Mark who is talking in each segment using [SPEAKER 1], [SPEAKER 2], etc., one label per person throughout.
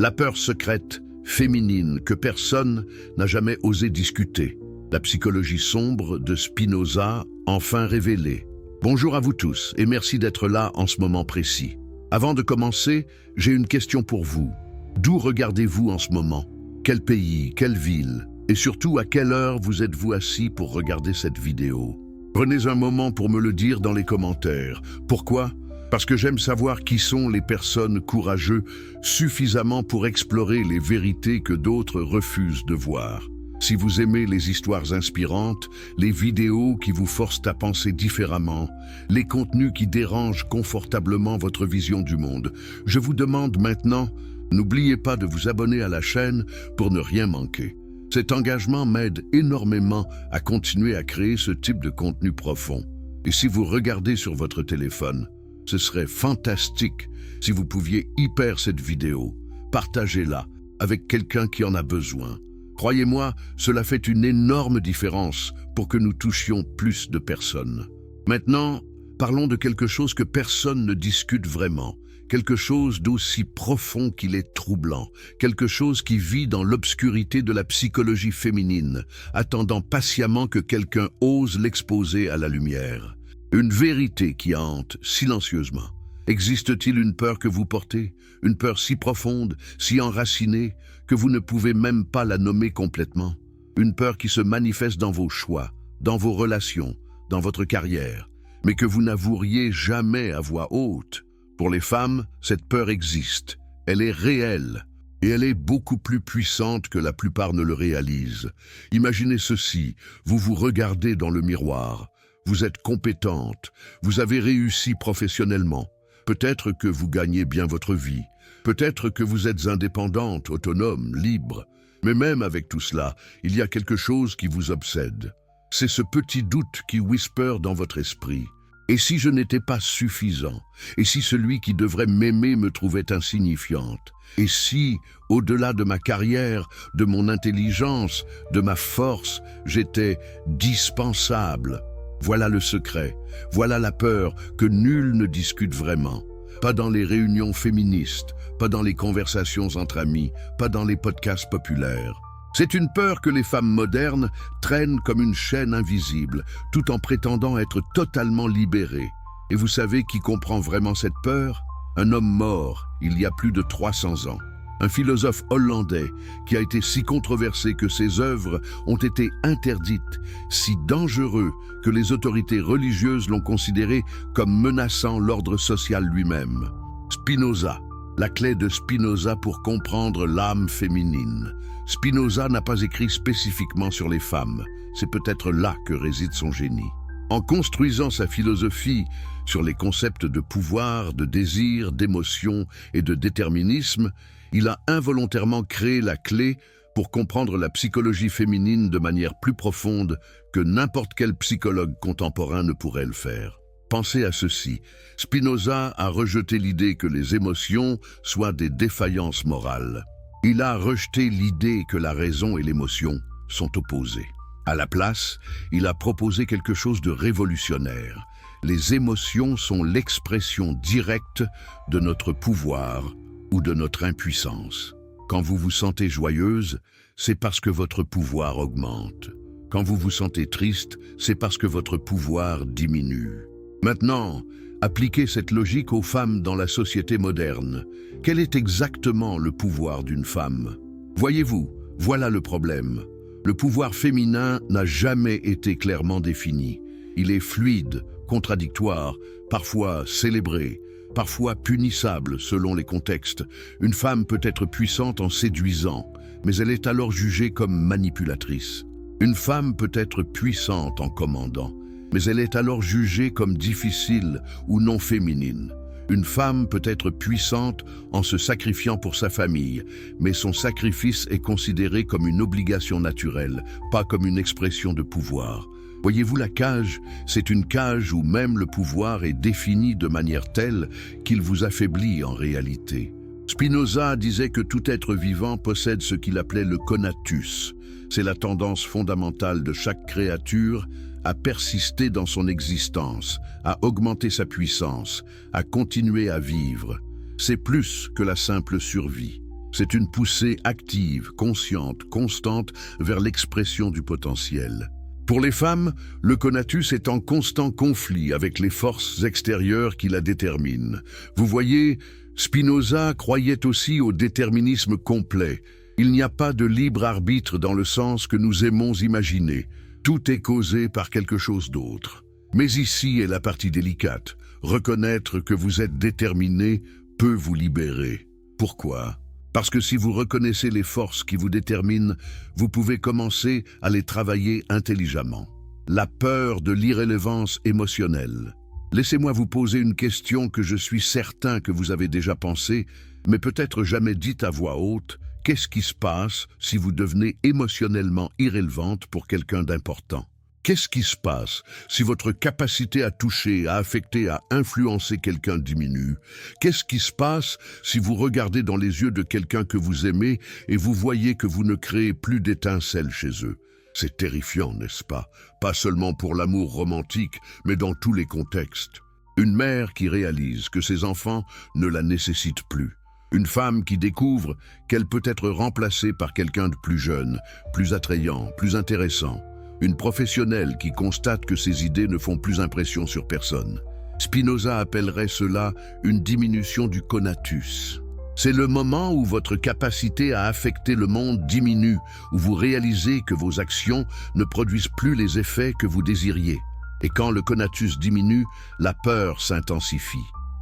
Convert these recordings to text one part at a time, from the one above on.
[SPEAKER 1] La peur secrète, féminine, que personne n'a jamais osé discuter. La psychologie sombre de Spinoza, enfin révélée. Bonjour à vous tous et merci d'être là en ce moment précis. Avant de commencer, j'ai une question pour vous. D'où regardez-vous en ce moment? Quel pays, quelle ville? Et surtout, à quelle heure vous êtes-vous assis pour regarder cette vidéo? Prenez un moment pour me le dire dans les commentaires. Pourquoi? Parce que j'aime savoir qui sont les personnes courageuses suffisamment pour explorer les vérités que d'autres refusent de voir. Si vous aimez les histoires inspirantes, les vidéos qui vous forcent à penser différemment, les contenus qui dérangent confortablement votre vision du monde, je vous demande maintenant, n'oubliez pas de vous abonner à la chaîne pour ne rien manquer. Cet engagement m'aide énormément à continuer à créer ce type de contenu profond. Et si vous regardez sur votre téléphone, ce serait fantastique si vous pouviez hyper cette vidéo, partagez-la avec quelqu'un qui en a besoin. Croyez-moi, cela fait une énorme différence pour que nous touchions plus de personnes. Maintenant, parlons de quelque chose que personne ne discute vraiment, quelque chose d'aussi profond qu'il est troublant, quelque chose qui vit dans l'obscurité de la psychologie féminine, attendant patiemment que quelqu'un ose l'exposer à la lumière. Une vérité qui hante silencieusement. Existe-t-il une peur que vous portez, une peur si profonde, si enracinée, que vous ne pouvez même pas la nommer complètement? Une peur qui se manifeste dans vos choix, dans vos relations, dans votre carrière, mais que vous n'avoueriez jamais à voix haute. Pour les femmes, cette peur existe, elle est réelle, et elle est beaucoup plus puissante que la plupart ne le réalisent. Imaginez ceci, vous vous regardez dans le miroir, vous êtes compétente, vous avez réussi professionnellement, peut-être que vous gagnez bien votre vie, peut-être que vous êtes indépendante, autonome, libre, mais même avec tout cela, il y a quelque chose qui vous obsède. C'est ce petit doute qui whisper dans votre esprit. Et si je n'étais pas suffisant? Et si celui qui devrait m'aimer me trouvait insignifiante? Et si, au-delà de ma carrière, de mon intelligence, de ma force, j'étais dispensable? Voilà le secret, voilà la peur que nul ne discute vraiment. Pas dans les réunions féministes, pas dans les conversations entre amis, pas dans les podcasts populaires. C'est une peur que les femmes modernes traînent comme une chaîne invisible, tout en prétendant être totalement libérées. Et vous savez qui comprend vraiment cette peur? Un homme mort, il y a plus de 300 ans. Un philosophe hollandais qui a été si controversé que ses œuvres ont été interdites, si dangereux que les autorités religieuses l'ont considéré comme menaçant l'ordre social lui-même. Spinoza, la clé de Spinoza pour comprendre l'âme féminine. Spinoza n'a pas écrit spécifiquement sur les femmes, c'est peut-être là que réside son génie. En construisant sa philosophie sur les concepts de pouvoir, de désir, d'émotion et de déterminisme, il a involontairement créé la clé pour comprendre la psychologie féminine de manière plus profonde que n'importe quel psychologue contemporain ne pourrait le faire. Pensez à ceci, Spinoza a rejeté l'idée que les émotions soient des défaillances morales. Il a rejeté l'idée que la raison et l'émotion sont opposées. À la place, il a proposé quelque chose de révolutionnaire. Les émotions sont l'expression directe de notre pouvoir ou de notre impuissance. Quand vous vous sentez joyeuse, c'est parce que votre pouvoir augmente. Quand vous vous sentez triste, c'est parce que votre pouvoir diminue. Maintenant, appliquez cette logique aux femmes dans la société moderne. Quel est exactement le pouvoir d'une femme? Voyez-vous, voilà le problème. Le pouvoir féminin n'a jamais été clairement défini. Il est fluide, contradictoire, parfois célébré, parfois punissable selon les contextes. Une femme peut être puissante en séduisant, mais elle est alors jugée comme manipulatrice. Une femme peut être puissante en commandant, mais elle est alors jugée comme difficile ou non féminine. Une femme peut être puissante en se sacrifiant pour sa famille, mais son sacrifice est considéré comme une obligation naturelle, pas comme une expression de pouvoir. Voyez-vous, la cage, c'est une cage où même le pouvoir est défini de manière telle qu'il vous affaiblit en réalité. Spinoza disait que tout être vivant possède ce qu'il appelait le conatus. C'est la tendance fondamentale de chaque créature à persister dans son existence, à augmenter sa puissance, à continuer à vivre. C'est plus que la simple survie. C'est une poussée active, consciente, constante vers l'expression du potentiel. Pour les femmes, le conatus est en constant conflit avec les forces extérieures qui la déterminent. Vous voyez, Spinoza croyait aussi au déterminisme complet. Il n'y a pas de libre arbitre dans le sens que nous aimons imaginer. Tout est causé par quelque chose d'autre. Mais ici est la partie délicate. Reconnaître que vous êtes déterminé peut vous libérer. Pourquoi ? Parce que si vous reconnaissez les forces qui vous déterminent, vous pouvez commencer à les travailler intelligemment. La peur de l'irrélevance émotionnelle. Laissez-moi vous poser une question que je suis certain que vous avez déjà pensée, mais peut-être jamais dite à voix haute. Qu'est-ce qui se passe si vous devenez émotionnellement irrélevante pour quelqu'un d'important? Qu'est-ce qui se passe si votre capacité à toucher, à affecter, à influencer quelqu'un diminue? Qu'est-ce qui se passe si vous regardez dans les yeux de quelqu'un que vous aimez et vous voyez que vous ne créez plus d'étincelles chez eux? C'est terrifiant, n'est-ce pas? Pas seulement pour l'amour romantique, mais dans tous les contextes. Une mère qui réalise que ses enfants ne la nécessitent plus. Une femme qui découvre qu'elle peut être remplacée par quelqu'un de plus jeune, plus attrayant, plus intéressant. Une professionnelle qui constate que ses idées ne font plus impression sur personne. Spinoza appellerait cela une diminution du conatus. C'est le moment où votre capacité à affecter le monde diminue, où vous réalisez que vos actions ne produisent plus les effets que vous désiriez. Et quand le conatus diminue, la peur s'intensifie.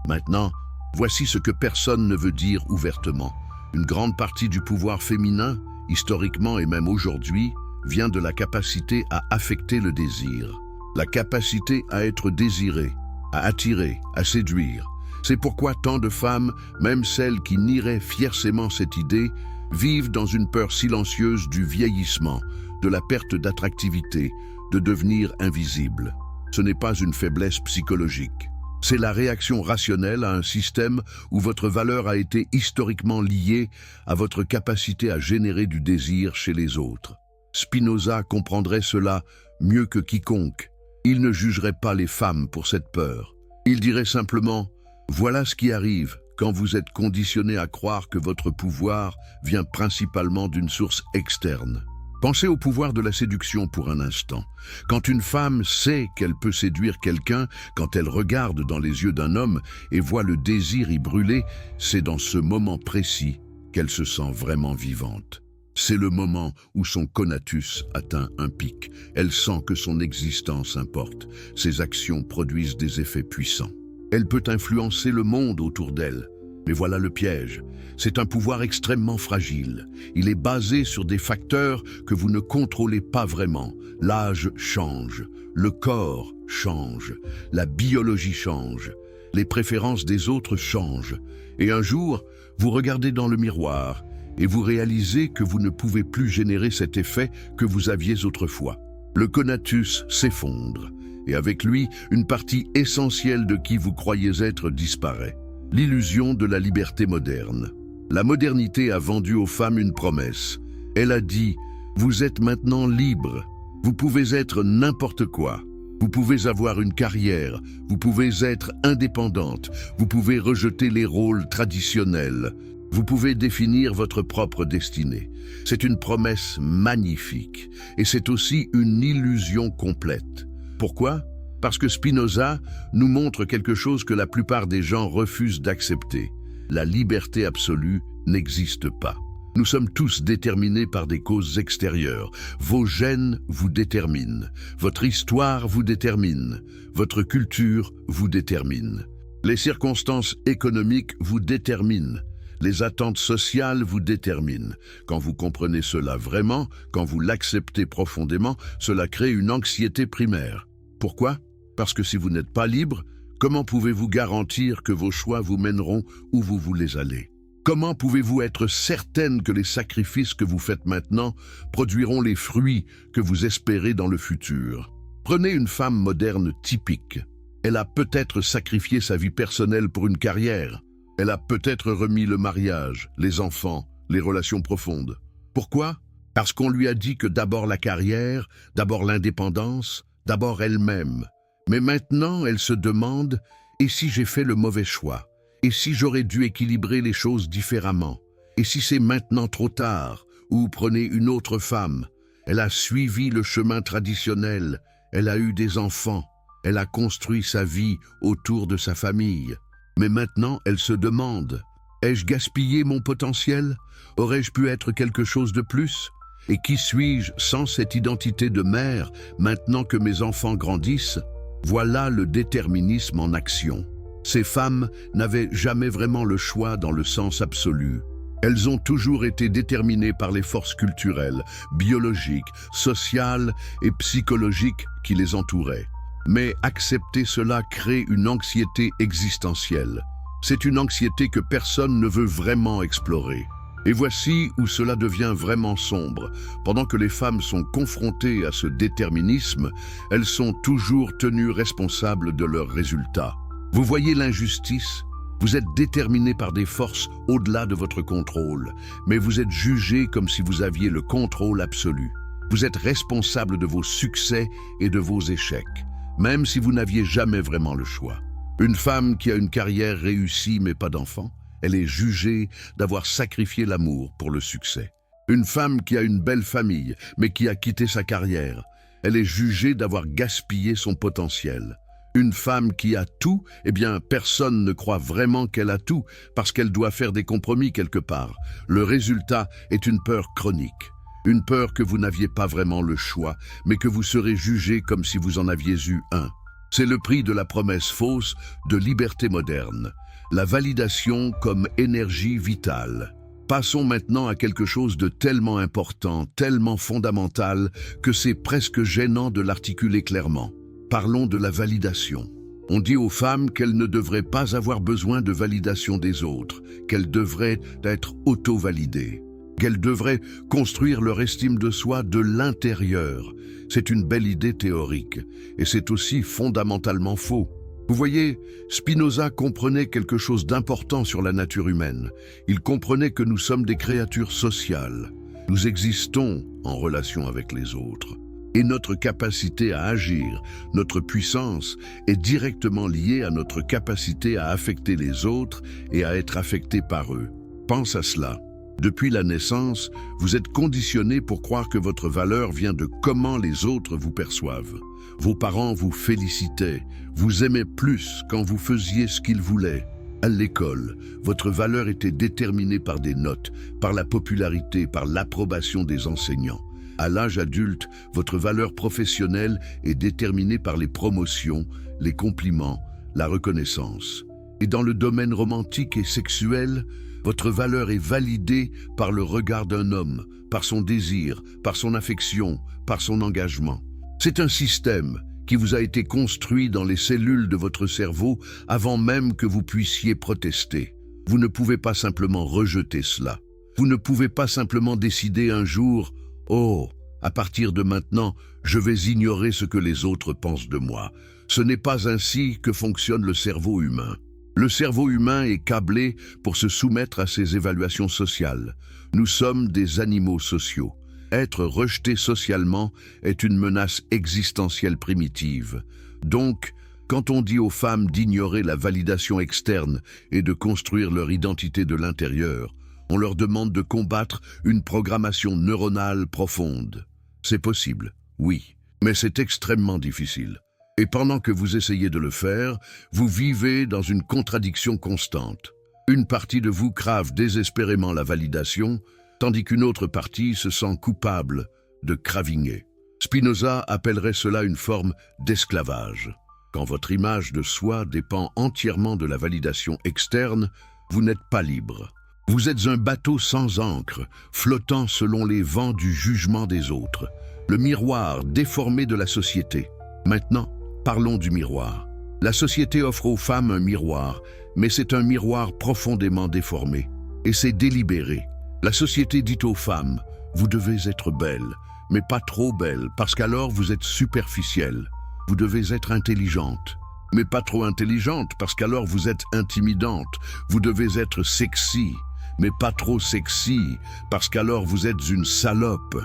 [SPEAKER 1] Maintenant, voici ce que personne ne veut dire ouvertement. Une grande partie du pouvoir féminin, historiquement et même aujourd'hui, vient de la capacité à affecter le désir. La capacité à être désirée, à attirer, à séduire. C'est pourquoi tant de femmes, même celles qui nieraient fiercément cette idée, vivent dans une peur silencieuse du vieillissement, de la perte d'attractivité, de devenir invisible. Ce n'est pas une faiblesse psychologique. C'est la réaction rationnelle à un système où votre valeur a été historiquement liée à votre capacité à générer du désir chez les autres. Spinoza comprendrait cela mieux que quiconque. Il ne jugerait pas les femmes pour cette peur. Il dirait simplement « Voilà ce qui arrive quand vous êtes conditionné à croire que votre pouvoir vient principalement d'une source externe. » Pensez au pouvoir de la séduction pour un instant. Quand une femme sait qu'elle peut séduire quelqu'un, quand elle regarde dans les yeux d'un homme et voit le désir y brûler, c'est dans ce moment précis qu'elle se sent vraiment vivante. C'est le moment où son conatus atteint un pic. Elle sent que son existence importe. Ses actions produisent des effets puissants. Elle peut influencer le monde autour d'elle. Mais voilà le piège. C'est un pouvoir extrêmement fragile. Il est basé sur des facteurs que vous ne contrôlez pas vraiment. L'âge change, le corps change, la biologie change, les préférences des autres changent. Et un jour, vous regardez dans le miroir et vous réalisez que vous ne pouvez plus générer cet effet que vous aviez autrefois. Le conatus s'effondre, et avec lui, une partie essentielle de qui vous croyez être disparaît. L'illusion de la liberté moderne. La modernité a vendu aux femmes une promesse. Elle a dit « Vous êtes maintenant libre, vous pouvez être n'importe quoi, vous pouvez avoir une carrière, vous pouvez être indépendante, vous pouvez rejeter les rôles traditionnels. » Vous pouvez définir votre propre destinée. C'est une promesse magnifique et c'est aussi une illusion complète. Pourquoi? Parce que Spinoza nous montre quelque chose que la plupart des gens refusent d'accepter. La liberté absolue n'existe pas. Nous sommes tous déterminés par des causes extérieures. Vos gènes vous déterminent. Votre histoire vous détermine. Votre culture vous détermine. Les circonstances économiques vous déterminent. Les attentes sociales vous déterminent. Quand vous comprenez cela vraiment, quand vous l'acceptez profondément, cela crée une anxiété primaire. Pourquoi? Parce que si vous n'êtes pas libre, comment pouvez-vous garantir que vos choix vous mèneront où vous voulez aller? Comment pouvez-vous être certaine que les sacrifices que vous faites maintenant produiront les fruits que vous espérez dans le futur? Prenez une femme moderne typique. Elle a peut-être sacrifié sa vie personnelle pour une carrière. Elle a peut-être remis le mariage, les enfants, les relations profondes. Pourquoi? Parce qu'on lui a dit que d'abord la carrière, d'abord l'indépendance, d'abord elle-même. Mais maintenant, elle se demande « Et si j'ai fait le mauvais choix? Et si j'aurais dû équilibrer les choses différemment? Et si c'est maintenant trop tard, ou prenez une autre femme, elle a suivi le chemin traditionnel, elle a eu des enfants, elle a construit sa vie autour de sa famille. Mais maintenant, elle se demande, ai-je gaspillé mon potentiel? Aurais-je pu être quelque chose de plus? Et qui suis-je sans cette identité de mère maintenant que mes enfants grandissent? Voilà le déterminisme en action. Ces femmes n'avaient jamais vraiment le choix dans le sens absolu. Elles ont toujours été déterminées par les forces culturelles, biologiques, sociales et psychologiques qui les entouraient. Mais accepter cela crée une anxiété existentielle. C'est une anxiété que personne ne veut vraiment explorer. Et voici où cela devient vraiment sombre. Pendant que les femmes sont confrontées à ce déterminisme, elles sont toujours tenues responsables de leurs résultats. Vous voyez l'injustice? Vous êtes déterminé par des forces au-delà de votre contrôle, mais vous êtes jugé comme si vous aviez le contrôle absolu. Vous êtes responsable de vos succès et de vos échecs, même si vous n'aviez jamais vraiment le choix. Une femme qui a une carrière réussie mais pas d'enfant, elle est jugée d'avoir sacrifié l'amour pour le succès. Une femme qui a une belle famille mais qui a quitté sa carrière, elle est jugée d'avoir gaspillé son potentiel. Une femme qui a tout, eh bien, personne ne croit vraiment qu'elle a tout parce qu'elle doit faire des compromis quelque part. Le résultat est une peur chronique. Une peur que vous n'aviez pas vraiment le choix, mais que vous serez jugé comme si vous en aviez eu un. C'est le prix de la promesse fausse de liberté moderne. La validation comme énergie vitale. Passons maintenant à quelque chose de tellement important, tellement fondamental, que c'est presque gênant de l'articuler clairement. Parlons de la validation. On dit aux femmes qu'elles ne devraient pas avoir besoin de validation des autres, qu'elles devraient être auto-validées, qu'elles devraient construire leur estime de soi de l'intérieur. C'est une belle idée théorique, et c'est aussi fondamentalement faux. Vous voyez, Spinoza comprenait quelque chose d'important sur la nature humaine. Il comprenait que nous sommes des créatures sociales. Nous existons en relation avec les autres. Et notre capacité à agir, notre puissance, est directement liée à notre capacité à affecter les autres et à être affecté par eux. Pense à cela. Depuis la naissance, vous êtes conditionné pour croire que votre valeur vient de comment les autres vous perçoivent. Vos parents vous félicitaient, vous aimaient plus quand vous faisiez ce qu'ils voulaient. À l'école, votre valeur était déterminée par des notes, par la popularité, par l'approbation des enseignants. À l'âge adulte, votre valeur professionnelle est déterminée par les promotions, les compliments, la reconnaissance. Et dans le domaine romantique et sexuel, votre valeur est validée par le regard d'un homme, par son désir, par son affection, par son engagement. C'est un système qui vous a été construit dans les cellules de votre cerveau avant même que vous puissiez protester. Vous ne pouvez pas simplement rejeter cela. Vous ne pouvez pas simplement décider un jour « Oh, à partir de maintenant, je vais ignorer ce que les autres pensent de moi. » Ce n'est pas ainsi que fonctionne le cerveau humain. Le cerveau humain est câblé pour se soumettre à ces évaluations sociales. Nous sommes des animaux sociaux. Être rejeté socialement est une menace existentielle primitive. Donc, quand on dit aux femmes d'ignorer la validation externe et de construire leur identité de l'intérieur, on leur demande de combattre une programmation neuronale profonde. C'est possible, oui, mais c'est extrêmement difficile. Et pendant que vous essayez de le faire, vous vivez dans une contradiction constante. Une partie de vous crave désespérément la validation, tandis qu'une autre partie se sent coupable de cravigner. Spinoza appellerait cela une forme d'esclavage. Quand votre image de soi dépend entièrement de la validation externe, vous n'êtes pas libre. Vous êtes un bateau sans ancre, flottant selon les vents du jugement des autres, le miroir déformé de la société. Maintenant, parlons du miroir. La société offre aux femmes un miroir, mais c'est un miroir profondément déformé. Et c'est délibéré. La société dit aux femmes, vous devez être belle, mais pas trop belle, parce qu'alors vous êtes superficielle. Vous devez être intelligente, mais pas trop intelligente, parce qu'alors vous êtes intimidante. Vous devez être sexy, mais pas trop sexy, parce qu'alors vous êtes une salope.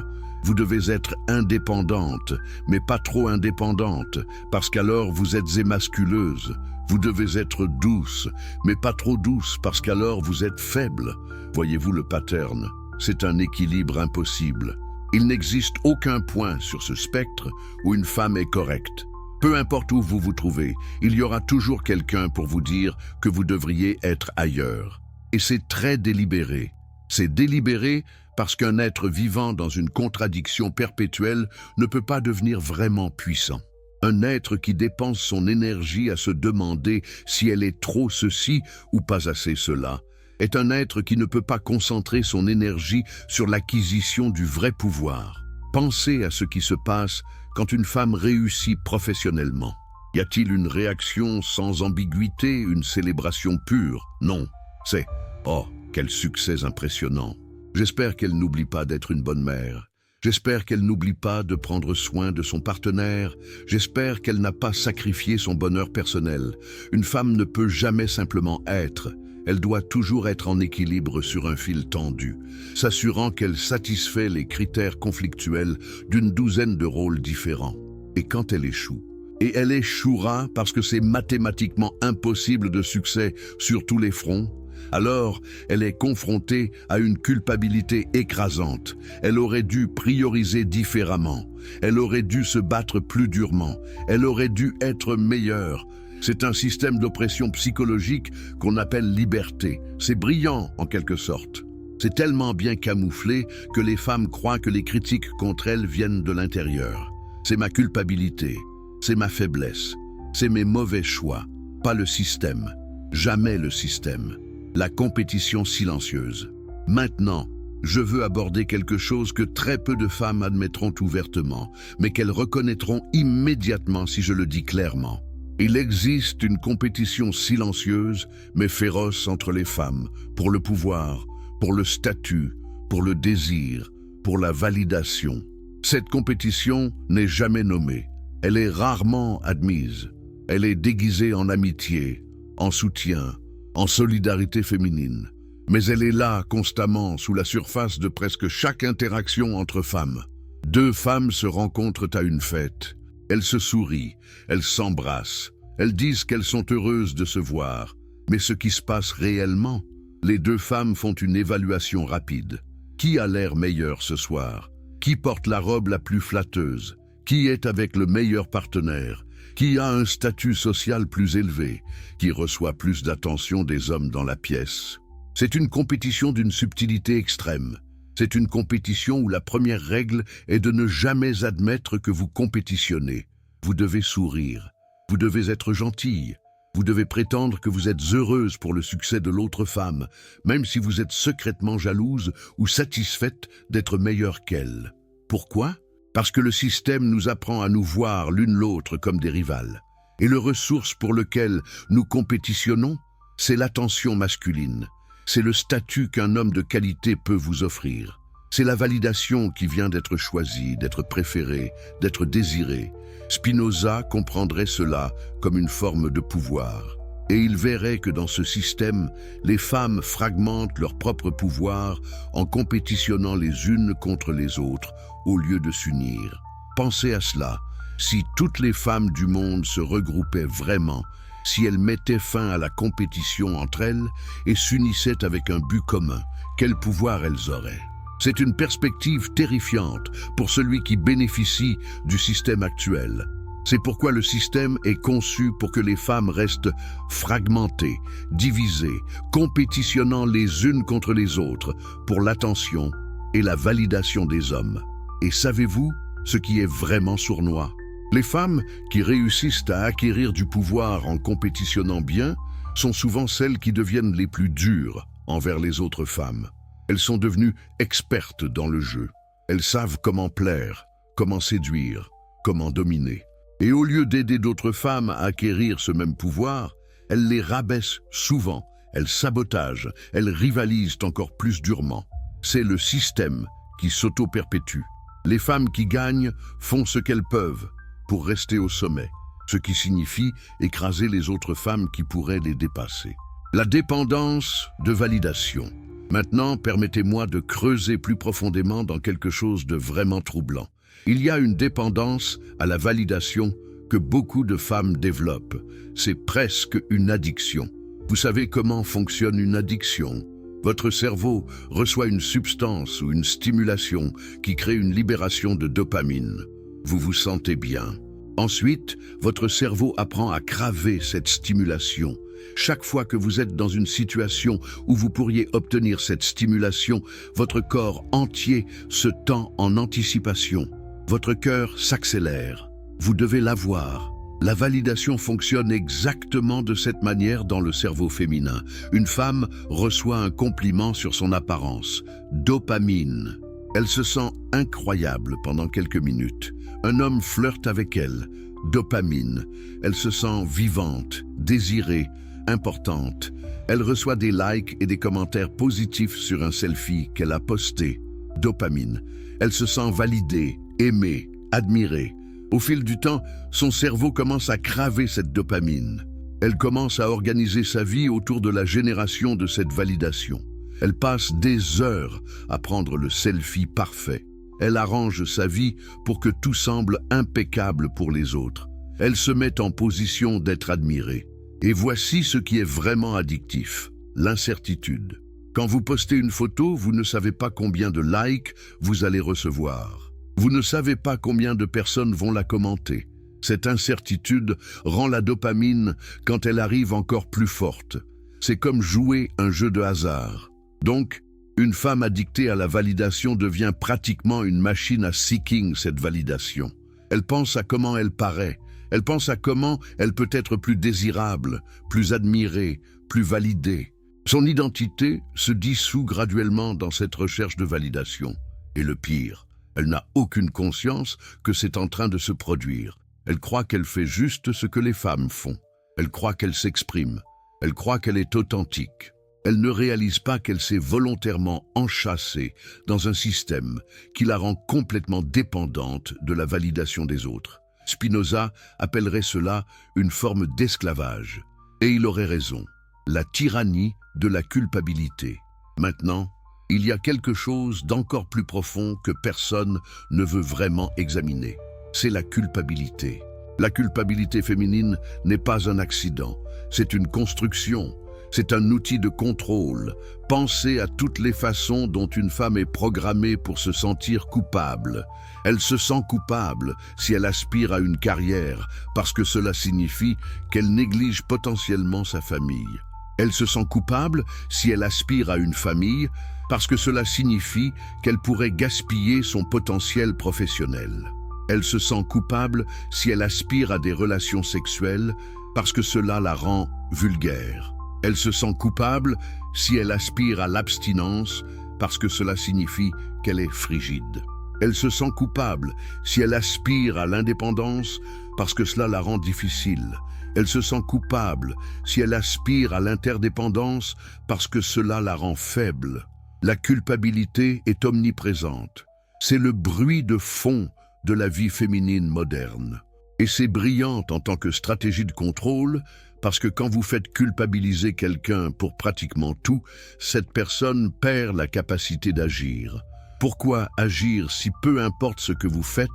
[SPEAKER 1] Vous devez être indépendante, mais pas trop indépendante, parce qu'alors vous êtes émasculeuse. Vous devez être douce, mais pas trop douce, parce qu'alors vous êtes faible. Voyez-vous le pattern? C'est un équilibre impossible. Il n'existe aucun point sur ce spectre où une femme est correcte. Peu importe où vous vous trouvez, il y aura toujours quelqu'un pour vous dire que vous devriez être ailleurs. Et c'est très délibéré. C'est délibéré parce qu'un être vivant dans une contradiction perpétuelle ne peut pas devenir vraiment puissant. Un être qui dépense son énergie à se demander si elle est trop ceci ou pas assez cela est un être qui ne peut pas concentrer son énergie sur l'acquisition du vrai pouvoir. Pensez à ce qui se passe quand une femme réussit professionnellement. Y a-t-il une réaction sans ambiguïté, une célébration pure? Non, c'est « Oh, quel succès impressionnant !» J'espère qu'elle n'oublie pas d'être une bonne mère. J'espère qu'elle n'oublie pas de prendre soin de son partenaire. J'espère qu'elle n'a pas sacrifié son bonheur personnel. Une femme ne peut jamais simplement être. Elle doit toujours être en équilibre sur un fil tendu, s'assurant qu'elle satisfait les critères conflictuels d'une douzaine de rôles différents. Et quand elle échoue, et elle échouera parce que c'est mathématiquement impossible de succès sur tous les fronts, alors elle est confrontée à une culpabilité écrasante. Elle aurait dû prioriser différemment. Elle aurait dû se battre plus durement. Elle aurait dû être meilleure. C'est un système d'oppression psychologique qu'on appelle liberté. C'est brillant en quelque sorte. C'est tellement bien camouflé que les femmes croient que les critiques contre elles viennent de l'intérieur. C'est ma culpabilité, c'est ma faiblesse, c'est mes mauvais choix, pas le système. Jamais le système. La compétition silencieuse. Maintenant, je veux aborder quelque chose que très peu de femmes admettront ouvertement, mais qu'elles reconnaîtront immédiatement si je le dis clairement. Il existe une compétition silencieuse, mais féroce entre les femmes, pour le pouvoir, pour le statut, pour le désir, pour la validation. Cette compétition n'est jamais nommée. Elle est rarement admise. Elle est déguisée en amitié, en soutien, en solidarité féminine. Mais elle est là constamment sous la surface de presque chaque interaction entre femmes. Deux femmes se rencontrent à une fête. Elles se sourient, elles s'embrassent, elles disent qu'elles sont heureuses de se voir. Mais ce qui se passe réellement, les deux femmes font une évaluation rapide. Qui a l'air meilleur ce soir? Qui porte la robe la plus flatteuse? Qui est avec le meilleur partenaire? Qui a un statut social plus élevé? Qui reçoit plus d'attention des hommes dans la pièce? C'est une compétition d'une subtilité extrême. C'est une compétition où la première règle est de ne jamais admettre que vous compétitionnez. Vous devez sourire. Vous devez être gentille. Vous devez prétendre que vous êtes heureuse pour le succès de l'autre femme, même si vous êtes secrètement jalouse ou satisfaite d'être meilleure qu'elle. Pourquoi? Parce que le système nous apprend à nous voir l'une l'autre comme des rivales. Et le ressource pour lequel nous compétitionnons, c'est l'attention masculine. C'est le statut qu'un homme de qualité peut vous offrir. C'est la validation qui vient d'être choisi, d'être préféré, d'être désiré. Spinoza comprendrait cela comme une forme de pouvoir. Et il verrait que dans ce système, les femmes fragmentent leur propre pouvoir en compétitionnant les unes contre les autres au lieu de s'unir. Pensez à cela. Si toutes les femmes du monde se regroupaient vraiment, si elles mettaient fin à la compétition entre elles et s'unissaient avec un but commun, quel pouvoir elles auraient? C'est une perspective terrifiante pour celui qui bénéficie du système actuel. C'est pourquoi le système est conçu pour que les femmes restent fragmentées, divisées, compétitionnant les unes contre les autres pour l'attention et la validation des hommes. Et savez-vous ce qui est vraiment sournois? Les femmes qui réussissent à acquérir du pouvoir en compétitionnant bien sont souvent celles qui deviennent les plus dures envers les autres femmes. Elles sont devenues expertes dans le jeu. Elles savent comment plaire, comment séduire, comment dominer. Et au lieu d'aider d'autres femmes à acquérir ce même pouvoir, elles les rabaissent souvent, elles sabotagent, elles rivalisent encore plus durement. C'est le système qui s'auto-perpétue. Les femmes qui gagnent font ce qu'elles peuvent pour rester au sommet, ce qui signifie écraser les autres femmes qui pourraient les dépasser. La dépendance de validation. Maintenant, permettez-moi de creuser plus profondément dans quelque chose de vraiment troublant. Il y a une dépendance à la validation que beaucoup de femmes développent. C'est presque une addiction. Vous savez comment fonctionne une addiction? Votre cerveau reçoit une substance ou une stimulation qui crée une libération de dopamine. Vous vous sentez bien. Ensuite, votre cerveau apprend à craver cette stimulation. Chaque fois que vous êtes dans une situation où vous pourriez obtenir cette stimulation, votre corps entier se tend en anticipation. Votre cœur s'accélère. Vous devez l'avoir. La validation fonctionne exactement de cette manière dans le cerveau féminin. Une femme reçoit un compliment sur son apparence. Dopamine. Elle se sent incroyable pendant quelques minutes. Un homme flirte avec elle. Dopamine. Elle se sent vivante, désirée, importante. Elle reçoit des likes et des commentaires positifs sur un selfie qu'elle a posté. Dopamine. Elle se sent validée, aimée, admirée. Au fil du temps, son cerveau commence à craver cette dopamine. Elle commence à organiser sa vie autour de la génération de cette validation. Elle passe des heures à prendre le selfie parfait. Elle arrange sa vie pour que tout semble impeccable pour les autres. Elle se met en position d'être admirée. Et voici ce qui est vraiment addictif, l'incertitude. Quand vous postez une photo, vous ne savez pas combien de likes vous allez recevoir. Vous ne savez pas combien de personnes vont la commenter. Cette incertitude rend la dopamine, quand elle arrive, encore plus forte. C'est comme jouer un jeu de hasard. Donc, une femme addictée à la validation devient pratiquement une machine à seeking cette validation. Elle pense à comment elle paraît. Elle pense à comment elle peut être plus désirable, plus admirée, plus validée. Son identité se dissout graduellement dans cette recherche de validation. Et le pire, elle n'a aucune conscience que c'est en train de se produire. Elle croit qu'elle fait juste ce que les femmes font. Elle croit qu'elle s'exprime. Elle croit qu'elle est authentique. Elle ne réalise pas qu'elle s'est volontairement enchâssée dans un système qui la rend complètement dépendante de la validation des autres. Spinoza appellerait cela une forme d'esclavage. Et il aurait raison. La tyrannie de la culpabilité. Maintenant, il y a quelque chose d'encore plus profond que personne ne veut vraiment examiner. C'est la culpabilité. La culpabilité féminine n'est pas un accident, c'est une construction. C'est un outil de contrôle. Pensez à toutes les façons dont une femme est programmée pour se sentir coupable. Elle se sent coupable si elle aspire à une carrière, parce que cela signifie qu'elle néglige potentiellement sa famille. Elle se sent coupable si elle aspire à une famille, parce que cela signifie qu'elle pourrait gaspiller son potentiel professionnel. Elle se sent coupable si elle aspire à des relations sexuelles, parce que cela la rend vulgaire. Elle se sent coupable si elle aspire à l'abstinence parce que cela signifie qu'elle est frigide. Elle se sent coupable si elle aspire à l'indépendance parce que cela la rend difficile. Elle se sent coupable si elle aspire à l'interdépendance parce que cela la rend faible. La culpabilité est omniprésente. C'est le bruit de fond de la vie féminine moderne. Et c'est brillant en tant que stratégie de contrôle parce que quand vous faites culpabiliser quelqu'un pour pratiquement tout, cette personne perd la capacité d'agir. Pourquoi agir si peu importe ce que vous faites,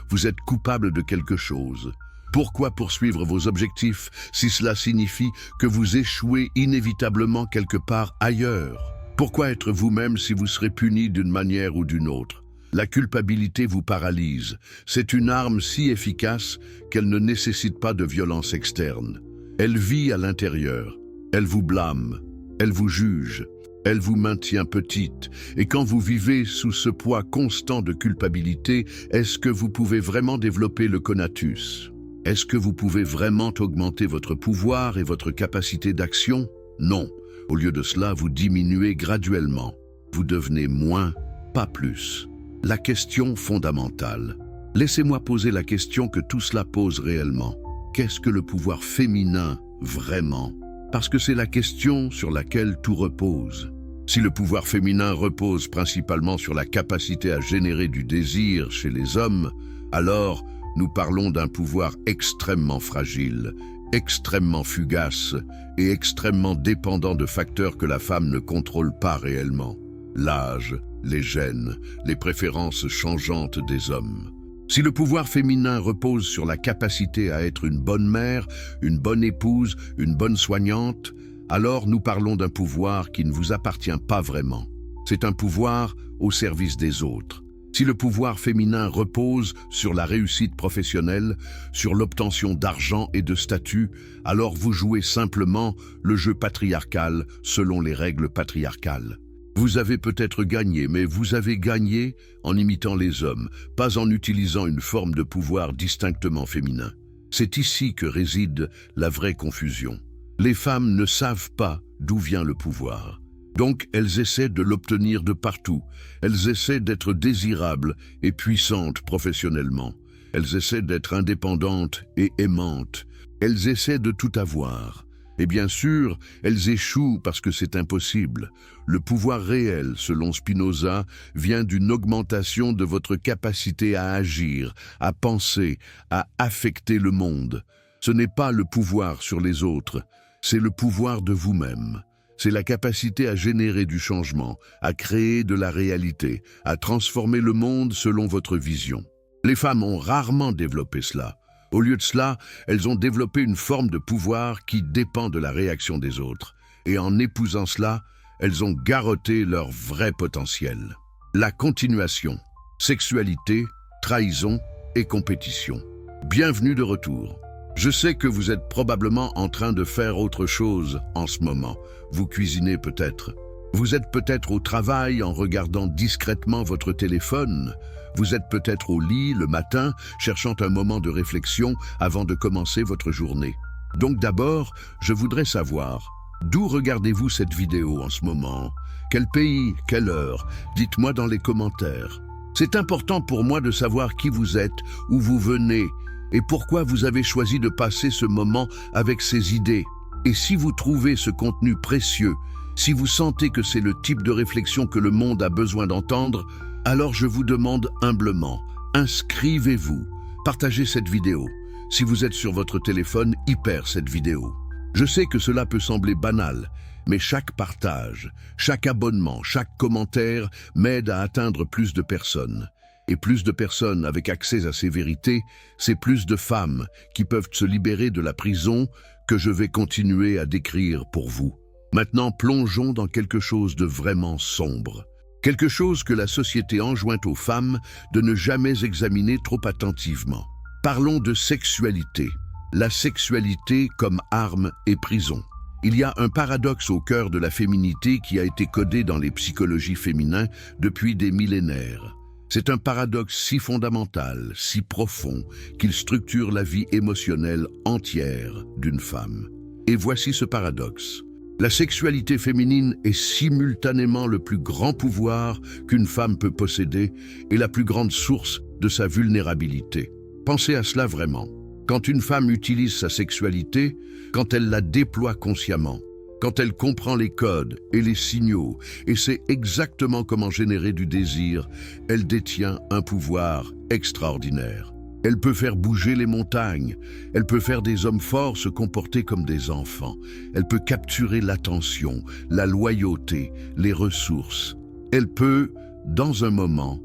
[SPEAKER 1] vous êtes coupable de quelque chose? Pourquoi poursuivre vos objectifs si cela signifie que vous échouez inévitablement quelque part ailleurs? Pourquoi être vous-même si vous serez puni d'une manière ou d'une autre? La culpabilité vous paralyse. C'est une arme si efficace qu'elle ne nécessite pas de violence externe. Elle vit à l'intérieur. Elle vous blâme. Elle vous juge. Elle vous maintient petite. Et quand vous vivez sous ce poids constant de culpabilité, est-ce que vous pouvez vraiment développer le conatus? Est-ce que vous pouvez vraiment augmenter votre pouvoir et votre capacité d'action? Non. Au lieu de cela, vous diminuez graduellement. Vous devenez moins, pas plus. La question fondamentale. Laissez-moi poser la question que tout cela pose réellement. Qu'est-ce que le pouvoir féminin vraiment? Parce que c'est la question sur laquelle tout repose. Si le pouvoir féminin repose principalement sur la capacité à générer du désir chez les hommes, alors nous parlons d'un pouvoir extrêmement fragile extrêmement fugace et extrêmement dépendant de facteurs que la femme ne contrôle pas réellement. L'âge, les gènes, les préférences changeantes des hommes. Si le pouvoir féminin repose sur la capacité à être une bonne mère, une bonne épouse, une bonne soignante, alors nous parlons d'un pouvoir qui ne vous appartient pas vraiment. C'est un pouvoir au service des autres. Si le pouvoir féminin repose sur la réussite professionnelle, sur l'obtention d'argent et de statut, alors vous jouez simplement le jeu patriarcal selon les règles patriarcales. Vous avez peut-être gagné, mais vous avez gagné en imitant les hommes, pas en utilisant une forme de pouvoir distinctement féminin. C'est ici que réside la vraie confusion. Les femmes ne savent pas d'où vient le pouvoir. Donc elles essaient de l'obtenir de partout. Elles essaient d'être désirables et puissantes professionnellement. Elles essaient d'être indépendantes et aimantes. Elles essaient de tout avoir. Et bien sûr, elles échouent parce que c'est impossible. Le pouvoir réel, selon Spinoza, vient d'une augmentation de votre capacité à agir, à penser, à affecter le monde. Ce n'est pas le pouvoir sur les autres, c'est le pouvoir de vous-même. C'est la capacité à générer du changement, à créer de la réalité, à transformer le monde selon votre vision. Les femmes ont rarement développé cela. Au lieu de cela, elles ont développé une forme de pouvoir qui dépend de la réaction des autres. Et en épousant cela, elles ont garrotté leur vrai potentiel. La continuation, sexualité, trahison et compétition. Bienvenue de retour. Je sais que vous êtes probablement en train de faire autre chose en ce moment. Vous cuisinez peut-être. Vous êtes peut-être au travail en regardant discrètement votre téléphone. Vous êtes peut-être au lit le matin, cherchant un moment de réflexion avant de commencer votre journée. Donc d'abord, je voudrais savoir, d'où regardez-vous cette vidéo en ce moment? Quel pays? Quelle heure? Dites-moi dans les commentaires. C'est important pour moi de savoir qui vous êtes, où vous venez, et pourquoi vous avez choisi de passer ce moment avec ces idées. Et si vous trouvez ce contenu précieux, si vous sentez que c'est le type de réflexion que le monde a besoin d'entendre, alors je vous demande humblement, inscrivez-vous, partagez cette vidéo. Si vous êtes sur votre téléphone, hyper cette vidéo. Je sais que cela peut sembler banal, mais chaque partage, chaque abonnement, chaque commentaire m'aide à atteindre plus de personnes. Et plus de personnes avec accès à ces vérités, c'est plus de femmes qui peuvent se libérer de la prison que je vais continuer à décrire pour vous. Maintenant, plongeons dans quelque chose de vraiment sombre. Quelque chose que la société enjoint aux femmes de ne jamais examiner trop attentivement. Parlons de sexualité. La sexualité comme arme et prison. Il y a un paradoxe au cœur de la féminité qui a été codé dans les psychologies féminines depuis des millénaires. C'est un paradoxe si fondamental, si profond, qu'il structure la vie émotionnelle entière d'une femme. Et voici ce paradoxe. La sexualité féminine est simultanément le plus grand pouvoir qu'une femme peut posséder et la plus grande source de sa vulnérabilité. Pensez à cela vraiment. Quand une femme utilise sa sexualité, quand elle la déploie consciemment, quand elle comprend les codes et les signaux et sait exactement comment générer du désir, elle détient un pouvoir extraordinaire. Elle peut faire bouger les montagnes, elle peut faire des hommes forts se comporter comme des enfants, elle peut capturer l'attention, la loyauté, les ressources. Elle peut, dans un moment,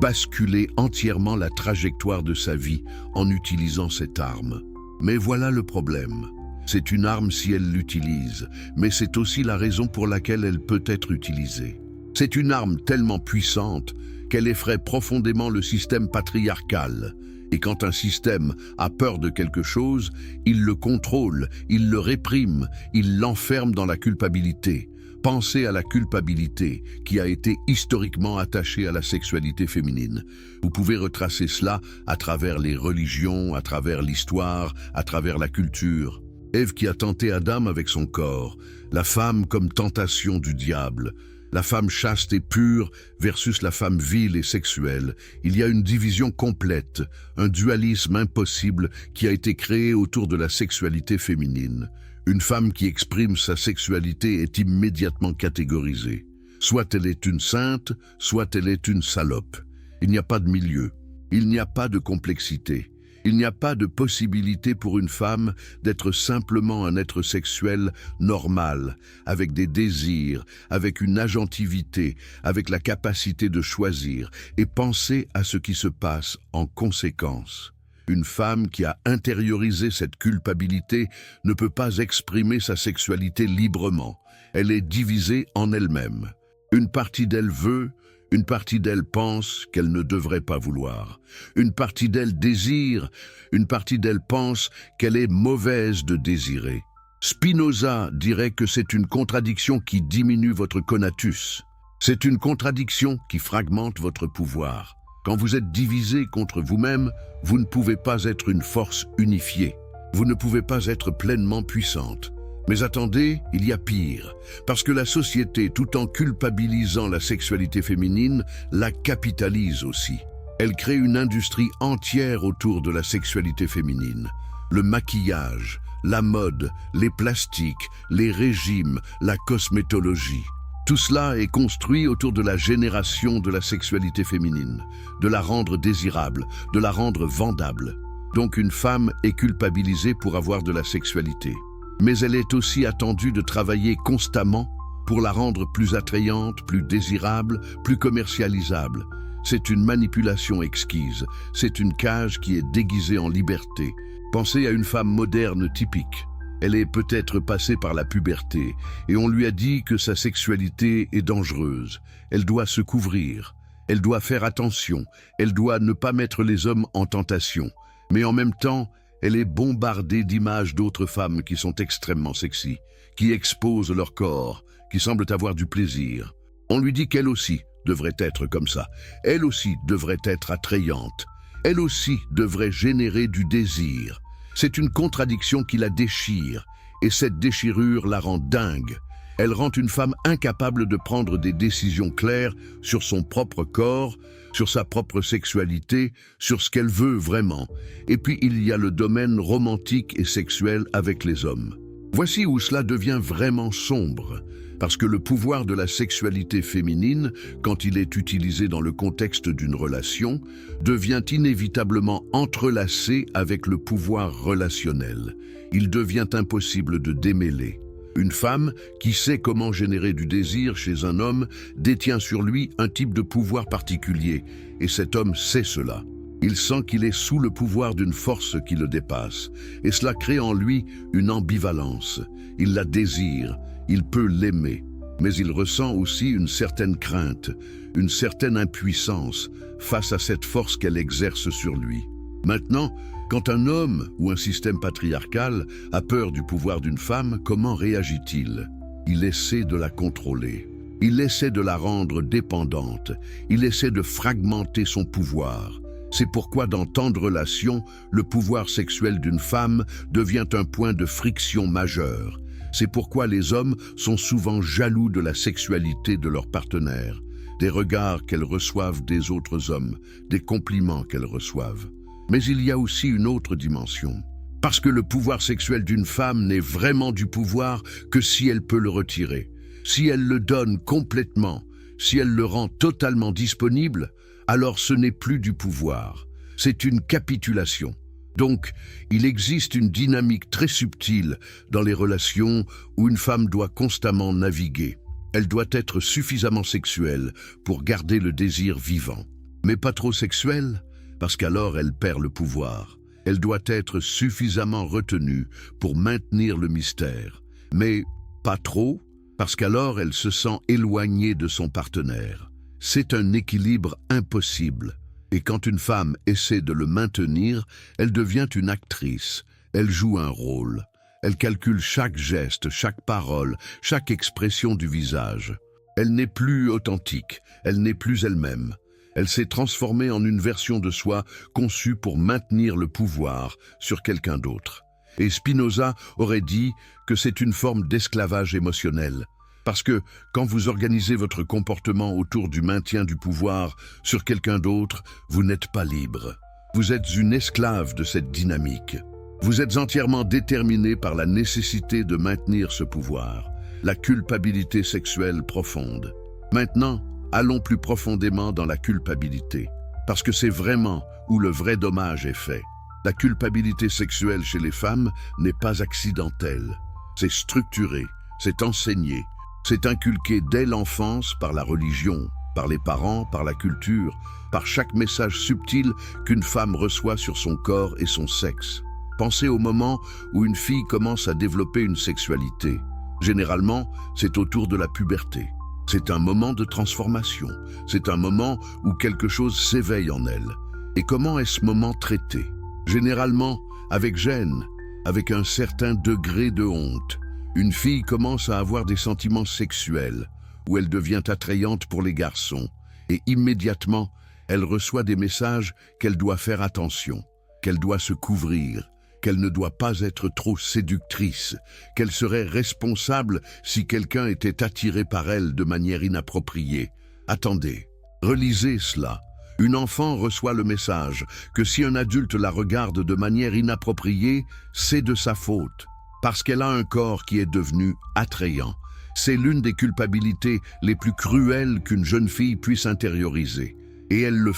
[SPEAKER 1] basculer entièrement la trajectoire de sa vie en utilisant cette arme. Mais voilà le problème. C'est une arme si elle l'utilise, mais c'est aussi la raison pour laquelle elle peut être utilisée. C'est une arme tellement puissante qu'elle effraie profondément le système patriarcal. Et quand un système a peur de quelque chose, il le contrôle, il le réprime, il l'enferme dans la culpabilité. Pensez à la culpabilité qui a été historiquement attachée à la sexualité féminine. Vous pouvez retracer cela à travers les religions, à travers l'histoire, à travers la culture. Ève qui a tenté Adam avec son corps, la femme comme tentation du diable, la femme chaste et pure versus la femme vile et sexuelle. Il y a une division complète, un dualisme impossible qui a été créé autour de la sexualité féminine. Une femme qui exprime sa sexualité est immédiatement catégorisée. Soit elle est une sainte, soit elle est une salope. Il n'y a pas de milieu, il n'y a pas de complexité. Il n'y a pas de possibilité pour une femme d'être simplement un être sexuel normal, avec des désirs, avec une agentivité, avec la capacité de choisir et penser à ce qui se passe en conséquence. Une femme qui a intériorisé cette culpabilité ne peut pas exprimer sa sexualité librement. Elle est divisée en elle-même. Une partie d'elle veut, une partie d'elle pense qu'elle ne devrait pas vouloir. Une partie d'elle désire, une partie d'elle pense qu'elle est mauvaise de désirer. Spinoza dirait que c'est une contradiction qui diminue votre conatus. C'est une contradiction qui fragmente votre pouvoir. Quand vous êtes divisé contre vous-même, vous ne pouvez pas être une force unifiée. Vous ne pouvez pas être pleinement puissante. Mais attendez, il y a pire, parce que la société, tout en culpabilisant la sexualité féminine, la capitalise aussi. Elle crée une industrie entière autour de la sexualité féminine. Le maquillage, la mode, les plastiques, les régimes, la cosmétologie. Tout cela est construit autour de la génération de la sexualité féminine, de la rendre désirable, de la rendre vendable. Donc une femme est culpabilisée pour avoir de la sexualité. Mais elle est aussi attendue de travailler constamment pour la rendre plus attrayante, plus désirable, plus commercialisable. C'est une manipulation exquise, c'est une cage qui est déguisée en liberté. Pensez à une femme moderne typique. Elle est peut-être passée par la puberté et on lui a dit que sa sexualité est dangereuse. Elle doit se couvrir, elle doit faire attention, elle doit ne pas mettre les hommes en tentation. Mais en même temps, elle est bombardée d'images d'autres femmes qui sont extrêmement sexy, qui exposent leur corps, qui semblent avoir du plaisir. On lui dit qu'elle aussi devrait être comme ça. Elle aussi devrait être attrayante. Elle aussi devrait générer du désir. C'est une contradiction qui la déchire, et cette déchirure la rend dingue. Elle rend une femme incapable de prendre des décisions claires sur son propre corps, sur sa propre sexualité, sur ce qu'elle veut vraiment. Et puis il y a le domaine romantique et sexuel avec les hommes. Voici où cela devient vraiment sombre, parce que le pouvoir de la sexualité féminine, quand il est utilisé dans le contexte d'une relation, devient inévitablement entrelacé avec le pouvoir relationnel. Il devient impossible de démêler. Une femme qui sait comment générer du désir chez un homme détient sur lui un type de pouvoir particulier, et cet homme sait cela. Il sent qu'il est sous le pouvoir d'une force qui le dépasse, et cela crée en lui une ambivalence. Il la désire, il peut l'aimer, mais il ressent aussi une certaine crainte, une certaine impuissance face à cette force qu'elle exerce sur lui. Maintenant, quand un homme ou un système patriarcal a peur du pouvoir d'une femme, comment réagit-il? Il essaie de la contrôler. Il essaie de la rendre dépendante. Il essaie de fragmenter son pouvoir. C'est pourquoi dans tant de relations, le pouvoir sexuel d'une femme devient un point de friction majeur. C'est pourquoi les hommes sont souvent jaloux de la sexualité de leur partenaire, des regards qu'elles reçoivent des autres hommes, des compliments qu'elles reçoivent. Mais il y a aussi une autre dimension. Parce que le pouvoir sexuel d'une femme n'est vraiment du pouvoir que si elle peut le retirer. Si elle le donne complètement, si elle le rend totalement disponible, alors ce n'est plus du pouvoir. C'est une capitulation. Donc, il existe une dynamique très subtile dans les relations où une femme doit constamment naviguer. Elle doit être suffisamment sexuelle pour garder le désir vivant, mais pas trop sexuelle, parce qu'alors elle perd le pouvoir. Elle doit être suffisamment retenue pour maintenir le mystère, mais pas trop, parce qu'alors elle se sent éloignée de son partenaire. C'est un équilibre impossible, et quand une femme essaie de le maintenir, elle devient une actrice, elle joue un rôle. Elle calcule chaque geste, chaque parole, chaque expression du visage. Elle n'est plus authentique, elle n'est plus elle-même. Elle s'est transformée en une version de soi conçue pour maintenir le pouvoir sur quelqu'un d'autre. Et Spinoza aurait dit que c'est une forme d'esclavage émotionnel. Parce que quand vous organisez votre comportement autour du maintien du pouvoir sur quelqu'un d'autre, vous n'êtes pas libre. Vous êtes une esclave de cette dynamique. Vous êtes entièrement déterminé par la nécessité de maintenir ce pouvoir, la culpabilité sexuelle profonde. Maintenant, allons plus profondément dans la culpabilité, parce que c'est vraiment où le vrai dommage est fait. La culpabilité sexuelle chez les femmes n'est pas accidentelle. C'est structuré, c'est enseigné, c'est inculqué dès l'enfance par la religion, par les parents, par la culture, par chaque message subtil qu'une femme reçoit sur son corps et son sexe. Pensez au moment où une fille commence à développer une sexualité. Généralement, c'est autour de la puberté. C'est un moment de transformation. C'est un moment où quelque chose s'éveille en elle. Et comment est ce moment traité? Généralement, avec gêne, avec un certain degré de honte. Une fille commence à avoir des sentiments sexuels, où elle devient attrayante pour les garçons. Et immédiatement, elle reçoit des messages qu'elle doit faire attention, qu'elle doit se couvrir, qu'elle ne doit pas être trop séductrice, qu'elle serait responsable si quelqu'un était attiré par elle de manière inappropriée. Attendez, relisez cela. Une enfant reçoit le message que si un adulte la regarde de manière inappropriée, c'est de sa faute, parce qu'elle a un corps qui est devenu attrayant. C'est l'une des culpabilités les plus cruelles qu'une jeune fille puisse intérioriser. Et elle le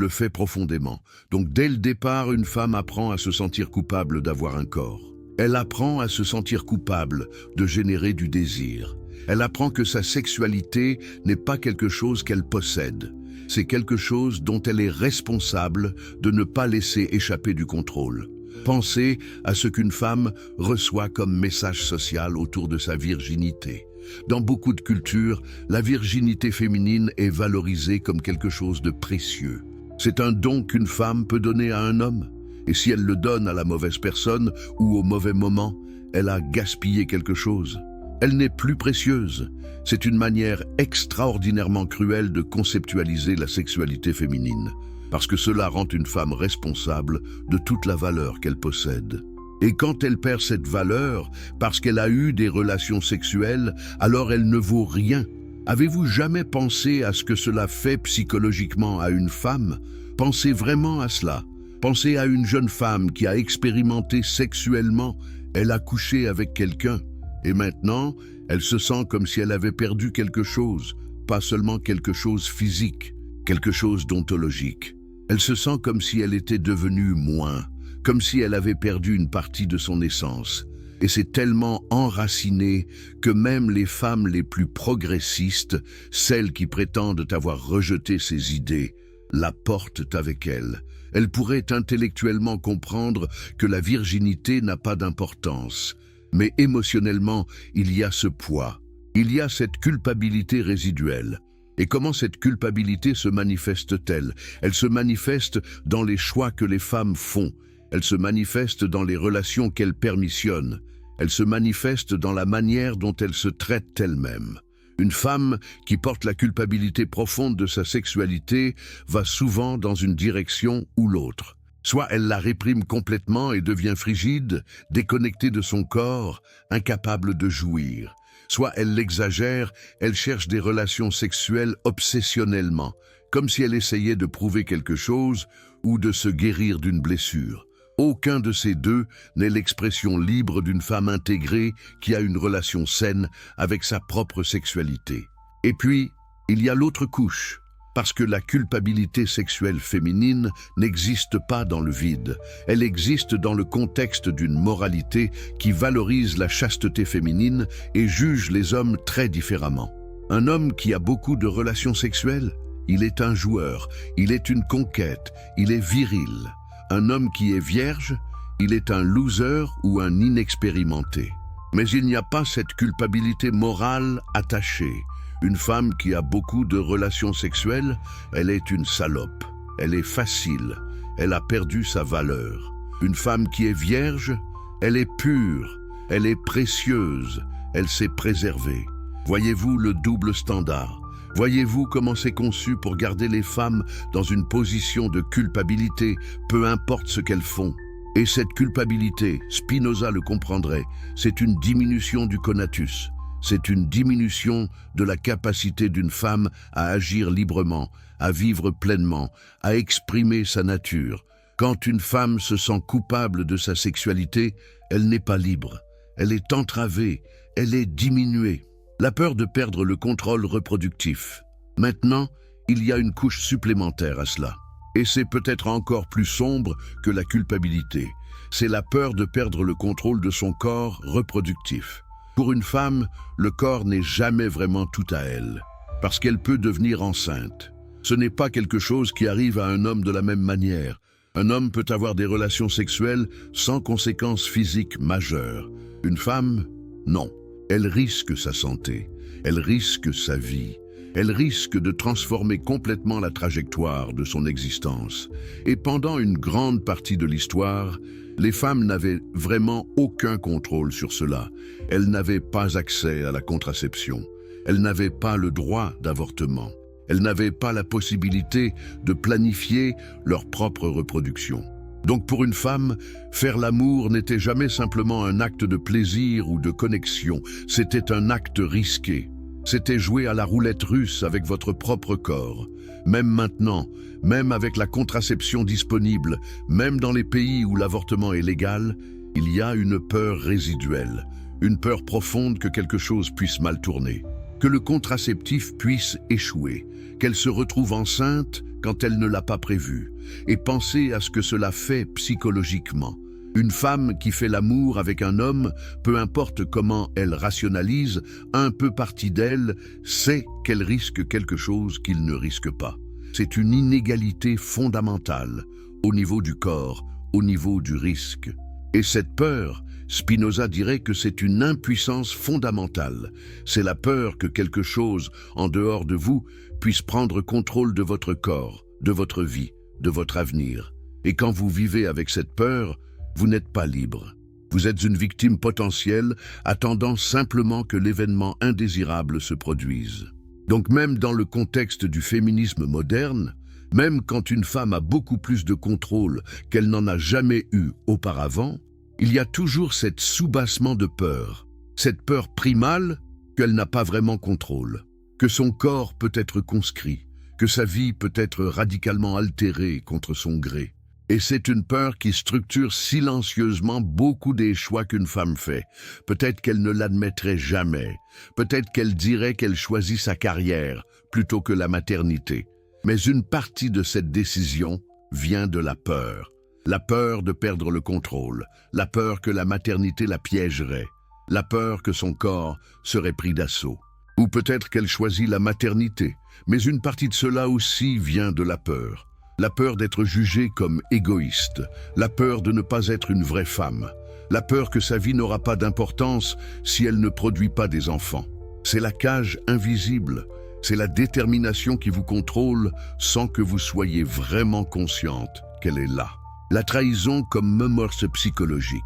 [SPEAKER 1] fait profondément. Donc dès le départ, une femme apprend à se sentir coupable d'avoir un corps. Elle apprend à se sentir coupable de générer du désir. Elle apprend que sa sexualité n'est pas quelque chose qu'elle possède. C'est quelque chose dont elle est responsable de ne pas laisser échapper du contrôle. Pensez à ce qu'une femme reçoit comme message social autour de sa virginité. Dans beaucoup de cultures, la virginité féminine est valorisée comme quelque chose de précieux. C'est un don qu'une femme peut donner à un homme. Et si elle le donne à la mauvaise personne ou au mauvais moment, elle a gaspillé quelque chose. Elle n'est plus précieuse. C'est une manière extraordinairement cruelle de conceptualiser la sexualité féminine, parce que cela rend une femme responsable de toute la valeur qu'elle possède. Et quand elle perd cette valeur, parce qu'elle a eu des relations sexuelles, alors elle ne vaut rien. Avez-vous jamais pensé à ce que cela fait psychologiquement à une femme? Pensez vraiment à cela. Pensez à une jeune femme qui a expérimenté sexuellement, elle a couché avec quelqu'un, et maintenant, elle se sent comme si elle avait perdu quelque chose, pas seulement quelque chose physique, quelque chose d'ontologique. Elle se sent comme si elle était devenue moins, comme si elle avait perdu une partie de son essence. Et c'est tellement enraciné que même les femmes les plus progressistes, celles qui prétendent avoir rejeté ces idées, la portent avec elles. Elles pourraient intellectuellement comprendre que la virginité n'a pas d'importance, mais émotionnellement, il y a ce poids, il y a cette culpabilité résiduelle. Et comment cette culpabilité se manifeste-t-elle? Elle se manifeste dans les choix que les femmes font. Elle se manifeste dans les relations qu'elles permissionnent. Elle se manifeste dans la manière dont elles se traitent elles-mêmes. Une femme qui porte la culpabilité profonde de sa sexualité va souvent dans une direction ou l'autre. Soit elle la réprime complètement et devient frigide, déconnectée de son corps, incapable de jouir. Soit elle l'exagère, elle cherche des relations sexuelles obsessionnellement, comme si elle essayait de prouver quelque chose ou de se guérir d'une blessure. Aucun de ces deux n'est l'expression libre d'une femme intégrée qui a une relation saine avec sa propre sexualité. Et puis, il y a l'autre couche, parce que la culpabilité sexuelle féminine n'existe pas dans le vide. Elle existe dans le contexte d'une moralité qui valorise la chasteté féminine et juge les hommes très différemment. Un homme qui a beaucoup de relations sexuelles, il est un joueur, il est une conquête, il est viril. Un homme qui est vierge, il est un loser ou un inexpérimenté. Mais il n'y a pas cette culpabilité morale attachée. Une femme qui a beaucoup de relations sexuelles, elle est une salope. Elle est facile. Elle a perdu sa valeur. Une femme qui est vierge, elle est pure. Elle est précieuse. Elle s'est préservée. Voyez-vous le double standard? Voyez-vous comment c'est conçu pour garder les femmes dans une position de culpabilité, peu importe ce qu'elles font? Et cette culpabilité, Spinoza le comprendrait, c'est une diminution du conatus. C'est une diminution de la capacité d'une femme à agir librement, à vivre pleinement, à exprimer sa nature. Quand une femme se sent coupable de sa sexualité, elle n'est pas libre. Elle est entravée, elle est diminuée. La peur de perdre le contrôle reproductif. Maintenant, il y a une couche supplémentaire à cela. Et c'est peut-être encore plus sombre que la culpabilité. C'est la peur de perdre le contrôle de son corps reproductif. Pour une femme, le corps n'est jamais vraiment tout à elle, parce qu'elle peut devenir enceinte. Ce n'est pas quelque chose qui arrive à un homme de la même manière. Un homme peut avoir des relations sexuelles sans conséquences physiques majeures. Une femme, non. Elle risque sa santé, elle risque sa vie, elle risque de transformer complètement la trajectoire de son existence. Et pendant une grande partie de l'histoire, les femmes n'avaient vraiment aucun contrôle sur cela. Elles n'avaient pas accès à la contraception. Elles n'avaient pas le droit d'avortement. Elles n'avaient pas la possibilité de planifier leur propre reproduction. Donc pour une femme, faire l'amour n'était jamais simplement un acte de plaisir ou de connexion, c'était un acte risqué. C'était jouer à la roulette russe avec votre propre corps. Même maintenant, même avec la contraception disponible, même dans les pays où l'avortement est légal, il y a une peur résiduelle, une peur profonde que quelque chose puisse mal tourner, que le contraceptif puisse échouer, qu'elle se retrouve enceinte quand elle ne l'a pas prévu, et pensez à ce que cela fait psychologiquement. Une femme qui fait l'amour avec un homme, peu importe comment elle rationalise, un peu partie d'elle sait qu'elle risque quelque chose qu'il ne risque pas. C'est une inégalité fondamentale, au niveau du corps, au niveau du risque. Et cette peur, Spinoza dirait que c'est une impuissance fondamentale. C'est la peur que quelque chose, en dehors de vous, puisse prendre contrôle de votre corps, de votre vie, de votre avenir. Et quand vous vivez avec cette peur, vous n'êtes pas libre. Vous êtes une victime potentielle, attendant simplement que l'événement indésirable se produise. Donc même dans le contexte du féminisme moderne, même quand une femme a beaucoup plus de contrôle qu'elle n'en a jamais eu auparavant, il y a toujours cet soubassement de peur, cette peur primale qu'elle n'a pas vraiment contrôle, que son corps peut être conscrit, que sa vie peut être radicalement altérée contre son gré. Et c'est une peur qui structure silencieusement beaucoup des choix qu'une femme fait. Peut-être qu'elle ne l'admettrait jamais. Peut-être qu'elle dirait qu'elle choisit sa carrière plutôt que la maternité. Mais une partie de cette décision vient de la peur. La peur de perdre le contrôle. La peur que la maternité la piégerait. La peur que son corps serait pris d'assaut. Ou peut-être qu'elle choisit la maternité. Mais une partie de cela aussi vient de la peur. La peur d'être jugée comme égoïste, la peur de ne pas être une vraie femme, la peur que sa vie n'aura pas d'importance si elle ne produit pas des enfants. C'est la cage invisible, c'est la détermination qui vous contrôle sans que vous soyez vraiment consciente qu'elle est là. La trahison comme menace psychologique.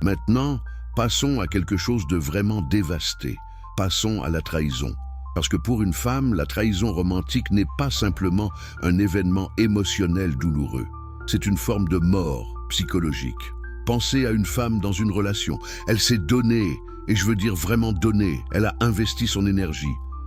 [SPEAKER 1] Maintenant, passons à quelque chose de vraiment dévasté. Passons à la trahison. Parce que pour une femme, la trahison romantique n'est pas simplement un événement émotionnel douloureux. C'est une forme de mort psychologique. Pensez à une femme dans une relation. Elle s'est donnée, et je veux dire vraiment donnée. Elle a investi son énergie.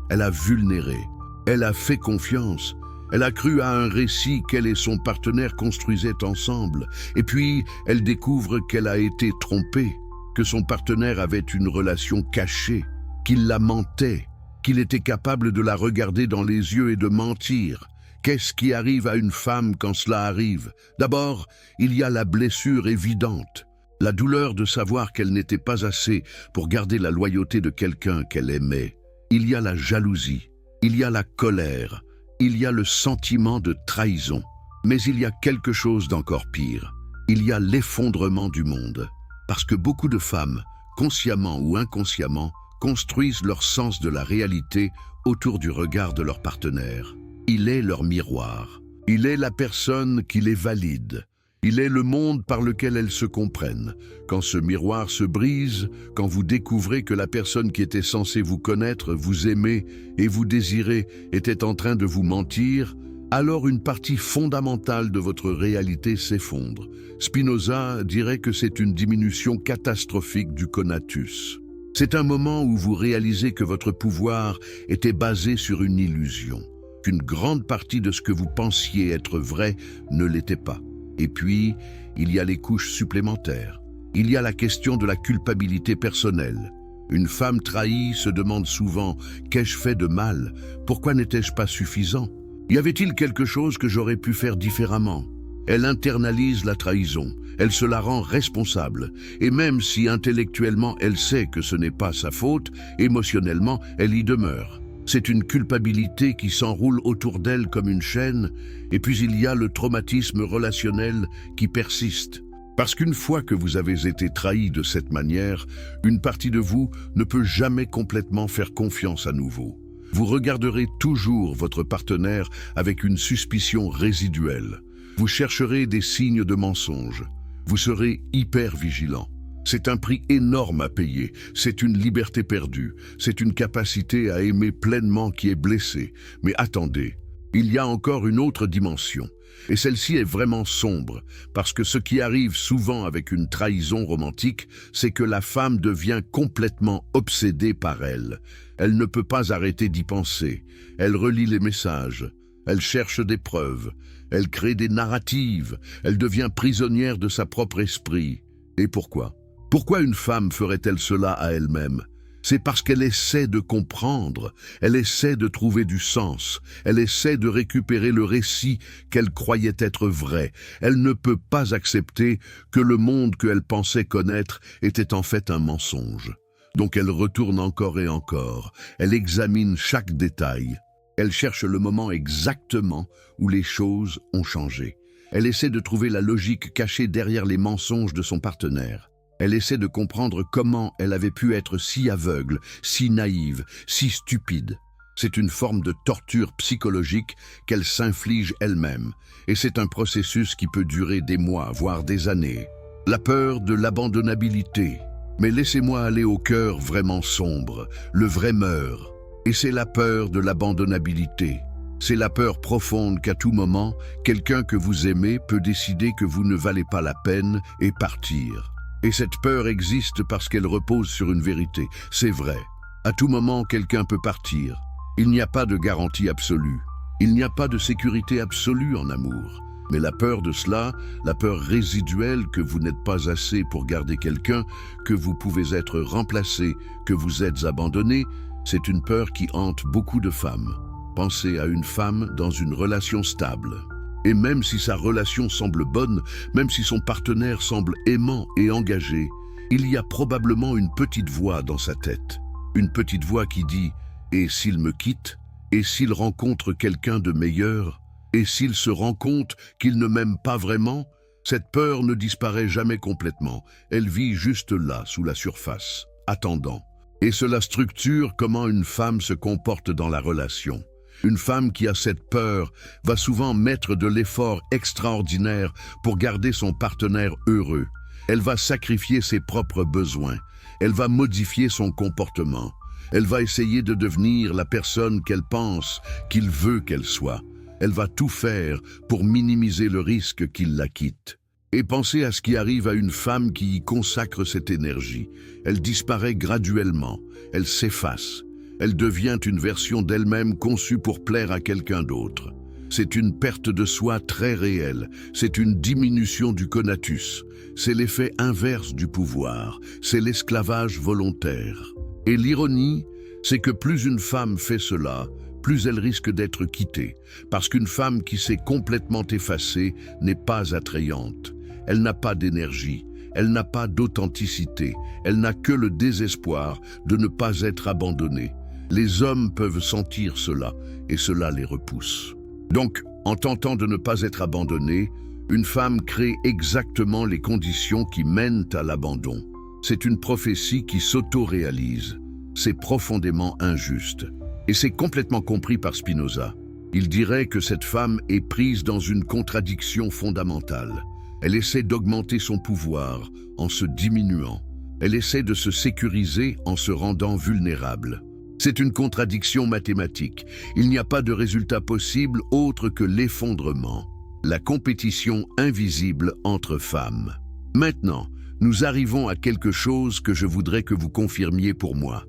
[SPEAKER 1] Elle a vulnéré. Elle a fait confiance. Elle a cru à un récit qu'elle et son partenaire construisaient ensemble. Et puis, elle découvre qu'elle a été trompée, que son partenaire avait une relation cachée, qu'il la mentait, qu'il était capable de la regarder dans les yeux et de mentir. Qu'est-ce qui arrive à une femme quand cela arrive? D'abord, il y a la blessure évidente, la douleur de savoir qu'elle n'était pas assez pour garder la loyauté de quelqu'un qu'elle aimait. Il y a la jalousie, il y a la colère, il y a le sentiment de trahison. Mais il y a quelque chose d'encore pire. Il y a l'effondrement du monde. Parce que beaucoup de femmes, consciemment ou inconsciemment, construisent leur sens de la réalité autour du regard de leur partenaire. Il est leur miroir. Il est la personne qui les valide. Il est le monde par lequel elles se comprennent. Quand ce miroir se brise, quand vous découvrez que la personne qui était censée vous connaître, vous aimer et vous désirer était en train de vous mentir, alors une partie fondamentale de votre réalité s'effondre. Spinoza dirait que c'est une diminution catastrophique du conatus. C'est un moment où vous réalisez que votre pouvoir était basé sur une illusion, qu'une grande partie de ce que vous pensiez être vrai ne l'était pas. Et puis, il y a les couches supplémentaires. Il y a la question de la culpabilité personnelle. Une femme trahie se demande souvent « Qu'ai-je fait de mal? Pourquoi n'étais-je pas suffisant ?» Y avait-il quelque chose que j'aurais pu faire différemment? Elle internalise la trahison, elle se la rend responsable, et même si intellectuellement elle sait que ce n'est pas sa faute, émotionnellement elle y demeure. C'est une culpabilité qui s'enroule autour d'elle comme une chaîne, et puis il y a le traumatisme relationnel qui persiste. Parce qu'une fois que vous avez été trahi de cette manière, une partie de vous ne peut jamais complètement faire confiance à nouveau. Vous regarderez toujours votre partenaire avec une suspicion résiduelle. Vous chercherez des signes de mensonge. Vous serez hyper vigilant. C'est un prix énorme à payer. C'est une liberté perdue. C'est une capacité à aimer pleinement qui est blessée. Mais attendez, il y a encore une autre dimension. Et celle-ci est vraiment sombre, parce que ce qui arrive souvent avec une trahison romantique, c'est que la femme devient complètement obsédée par elle. Elle ne peut pas arrêter d'y penser. Elle relit les messages. Elle cherche des preuves. Elle crée des narratives. Elle devient prisonnière de sa propre esprit. Et pourquoi? Pourquoi une femme ferait-elle cela à elle-même? C'est parce qu'elle essaie de comprendre, elle essaie de trouver du sens, elle essaie de récupérer le récit qu'elle croyait être vrai. Elle ne peut pas accepter que le monde qu'elle pensait connaître était en fait un mensonge. Donc elle retourne encore et encore, elle examine chaque détail. Elle cherche le moment exactement où les choses ont changé. Elle essaie de trouver la logique cachée derrière les mensonges de son partenaire. Elle essaie de comprendre comment elle avait pu être si aveugle, si naïve, si stupide. C'est une forme de torture psychologique qu'elle s'inflige elle-même. Et c'est un processus qui peut durer des mois, voire des années. La peur de l'abandonnabilité. Mais laissez-moi aller au cœur vraiment sombre. Le vrai meurt. Et c'est la peur de l'abandonnabilité. C'est la peur profonde qu'à tout moment, quelqu'un que vous aimez peut décider que vous ne valez pas la peine et partir. Et cette peur existe parce qu'elle repose sur une vérité. C'est vrai. À tout moment, quelqu'un peut partir. Il n'y a pas de garantie absolue. Il n'y a pas de sécurité absolue en amour. Mais la peur de cela, la peur résiduelle que vous n'êtes pas assez pour garder quelqu'un, que vous pouvez être remplacé, que vous êtes abandonné, c'est une peur qui hante beaucoup de femmes. Pensez à une femme dans une relation stable. Et même si sa relation semble bonne, même si son partenaire semble aimant et engagé, il y a probablement une petite voix dans sa tête. Une petite voix qui dit « Et s'il me quitte? Et s'il rencontre quelqu'un de meilleur? Et s'il se rend compte qu'il ne m'aime pas vraiment ?» Cette peur ne disparaît jamais complètement. Elle vit juste là, sous la surface, attendant. Et cela structure comment une femme se comporte dans la relation. Une femme qui a cette peur va souvent mettre de l'effort extraordinaire pour garder son partenaire heureux. Elle va sacrifier ses propres besoins. Elle va modifier son comportement. Elle va essayer de devenir la personne qu'elle pense qu'il veut qu'elle soit. Elle va tout faire pour minimiser le risque qu'il la quitte. Et pensez à ce qui arrive à une femme qui y consacre cette énergie. Elle disparaît graduellement. Elle s'efface. Elle devient une version d'elle-même conçue pour plaire à quelqu'un d'autre. C'est une perte de soi très réelle, c'est une diminution du conatus, c'est l'effet inverse du pouvoir, c'est l'esclavage volontaire. Et l'ironie, c'est que plus une femme fait cela, plus elle risque d'être quittée, parce qu'une femme qui s'est complètement effacée n'est pas attrayante. Elle n'a pas d'énergie, elle n'a pas d'authenticité, elle n'a que le désespoir de ne pas être abandonnée. Les hommes peuvent sentir cela, et cela les repousse. Donc, en tentant de ne pas être abandonnée, une femme crée exactement les conditions qui mènent à l'abandon. C'est une prophétie qui s'auto-réalise. C'est profondément injuste. Et c'est complètement compris par Spinoza. Il dirait que cette femme est prise dans une contradiction fondamentale. Elle essaie d'augmenter son pouvoir en se diminuant. Elle essaie de se sécuriser en se rendant vulnérable. C'est une contradiction mathématique. Il n'y a pas de résultat possible autre que l'effondrement, la compétition invisible entre femmes. Maintenant, nous arrivons à quelque chose que je voudrais que vous confirmiez pour moi.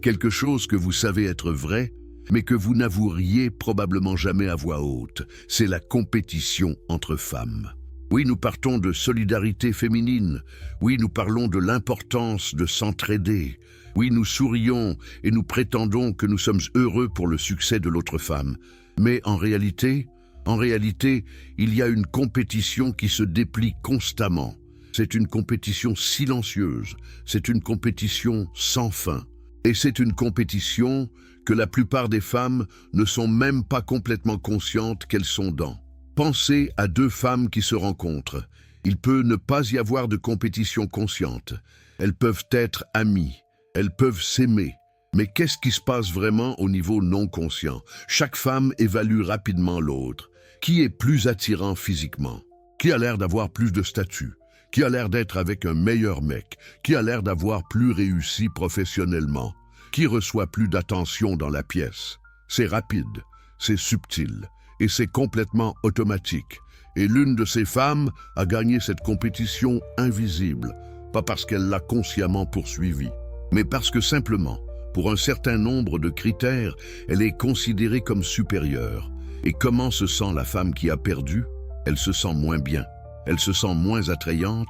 [SPEAKER 1] Quelque chose que vous savez être vrai, mais que vous n'avoueriez probablement jamais à voix haute. C'est la compétition entre femmes. Oui, nous partons de solidarité féminine. Oui, nous parlons de l'importance de s'entraider. Oui, nous sourions et nous prétendons que nous sommes heureux pour le succès de l'autre femme. Mais en réalité, il y a une compétition qui se déplie constamment. C'est une compétition silencieuse, c'est une compétition sans fin. Et c'est une compétition que la plupart des femmes ne sont même pas complètement conscientes qu'elles sont dans. Pensez à deux femmes qui se rencontrent. Il peut ne pas y avoir de compétition consciente. Elles peuvent être amies, elles peuvent s'aimer. Mais qu'est-ce qui se passe vraiment au niveau non conscient? Chaque femme évalue rapidement l'autre. Qui est plus attirant physiquement? Qui a l'air d'avoir plus de statut? Qui a l'air d'être avec un meilleur mec? Qui a l'air d'avoir plus réussi professionnellement? Qui reçoit plus d'attention dans la pièce? C'est rapide, c'est subtil et c'est complètement automatique. Et l'une de ces femmes a gagné cette compétition invisible, pas parce qu'elle l'a consciemment poursuivie, mais parce que simplement, pour un certain nombre de critères, elle est considérée comme supérieure. Et comment se sent la femme qui a perdu? Elle se sent moins bien, elle se sent moins attrayante,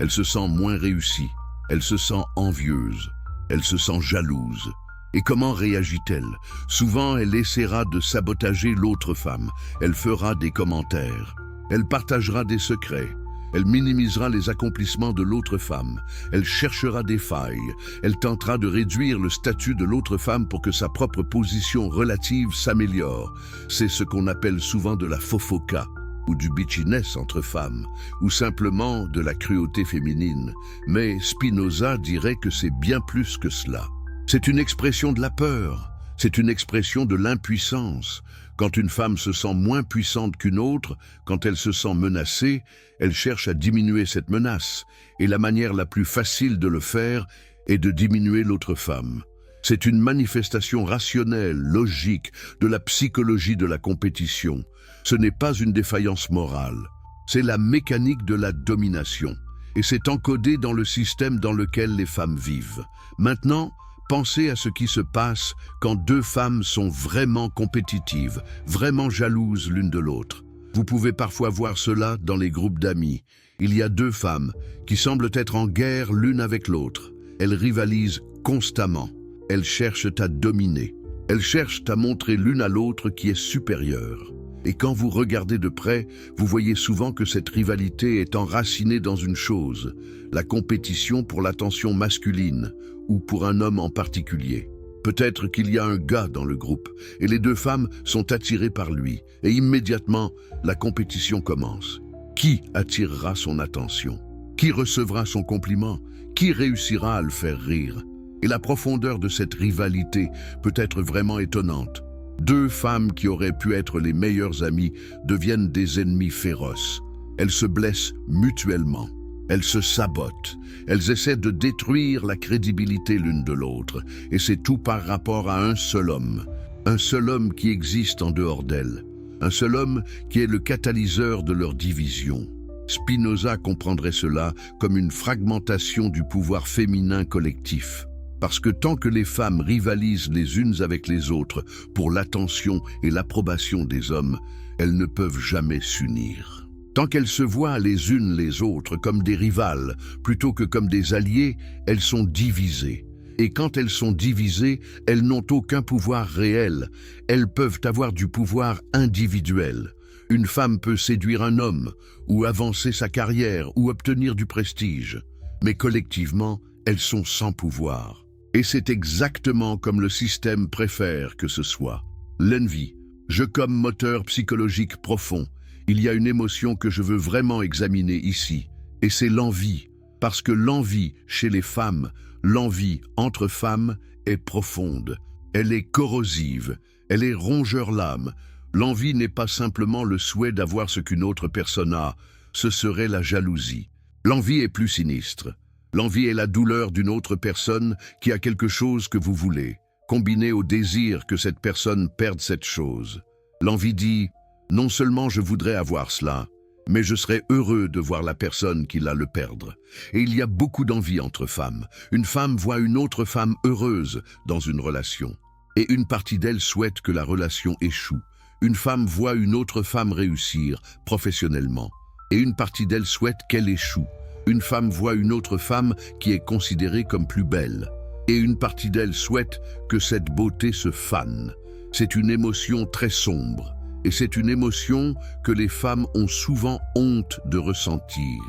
[SPEAKER 1] elle se sent moins réussie, elle se sent envieuse, elle se sent jalouse. Et comment réagit-elle? Souvent, elle essaiera de sabotager l'autre femme, elle fera des commentaires, elle partagera des secrets, elle minimisera les accomplissements de l'autre femme, elle cherchera des failles, elle tentera de réduire le statut de l'autre femme pour que sa propre position relative s'améliore. C'est ce qu'on appelle souvent de la fofoka, ou du bitchiness entre femmes, ou simplement de la cruauté féminine. Mais Spinoza dirait que c'est bien plus que cela. C'est une expression de la peur, c'est une expression de l'impuissance. Quand une femme se sent moins puissante qu'une autre, quand elle se sent menacée, elle cherche à diminuer cette menace. Et la manière la plus facile de le faire est de diminuer l'autre femme. C'est une manifestation rationnelle, logique, de la psychologie de la compétition. Ce n'est pas une défaillance morale. C'est la mécanique de la domination. Et c'est encodé dans le système dans lequel les femmes vivent. Maintenant, pensez à ce qui se passe quand deux femmes sont vraiment compétitives, vraiment jalouses l'une de l'autre. Vous pouvez parfois voir cela dans les groupes d'amis. Il y a deux femmes qui semblent être en guerre l'une avec l'autre. Elles rivalisent constamment. Elles cherchent à dominer. Elles cherchent à montrer l'une à l'autre qui est supérieure. Et quand vous regardez de près, vous voyez souvent que cette rivalité est enracinée dans une chose, la compétition pour l'attention masculine, ou pour un homme en particulier. Peut-être qu'il y a un gars dans le groupe, et les deux femmes sont attirées par lui, et immédiatement, la compétition commence. Qui attirera son attention? Qui recevra son compliment? Qui réussira à le faire rire? Et la profondeur de cette rivalité peut être vraiment étonnante. Deux femmes qui auraient pu être les meilleures amies deviennent des ennemis féroces. Elles se blessent mutuellement. Elles se sabotent. Elles essaient de détruire la crédibilité l'une de l'autre. Et c'est tout par rapport à un seul homme. Un seul homme qui existe en dehors d'elles. Un seul homme qui est le catalyseur de leur division. Spinoza comprendrait cela comme une fragmentation du pouvoir féminin collectif. Parce que tant que les femmes rivalisent les unes avec les autres pour l'attention et l'approbation des hommes, elles ne peuvent jamais s'unir. Tant qu'elles se voient les unes les autres comme des rivales plutôt que comme des alliés, elles sont divisées. Et quand elles sont divisées, elles n'ont aucun pouvoir réel. Elles peuvent avoir du pouvoir individuel. Une femme peut séduire un homme, ou avancer sa carrière, ou obtenir du prestige. Mais collectivement, elles sont sans pouvoir. Et c'est exactement comme le système préfère que ce soit. L'envie, je comme moteur psychologique profond, il y a une émotion que je veux vraiment examiner ici, et c'est l'envie, parce que l'envie chez les femmes, l'envie entre femmes est profonde, elle est corrosive, elle est rongeur l'âme. L'envie n'est pas simplement le souhait d'avoir ce qu'une autre personne a, ce serait la jalousie. L'envie est plus sinistre. L'envie est la douleur d'une autre personne qui a quelque chose que vous voulez, combiné au désir que cette personne perde cette chose. L'envie dit « Non seulement je voudrais avoir cela, mais je serais heureux de voir la personne qui l'a le perdre. » Et il y a beaucoup d'envie entre femmes. Une femme voit une autre femme heureuse dans une relation. Et une partie d'elle souhaite que la relation échoue. Une femme voit une autre femme réussir professionnellement. Et une partie d'elle souhaite qu'elle échoue. Une femme voit une autre femme qui est considérée comme plus belle. Et une partie d'elle souhaite que cette beauté se fane. C'est une émotion très sombre, et c'est une émotion que les femmes ont souvent honte de ressentir,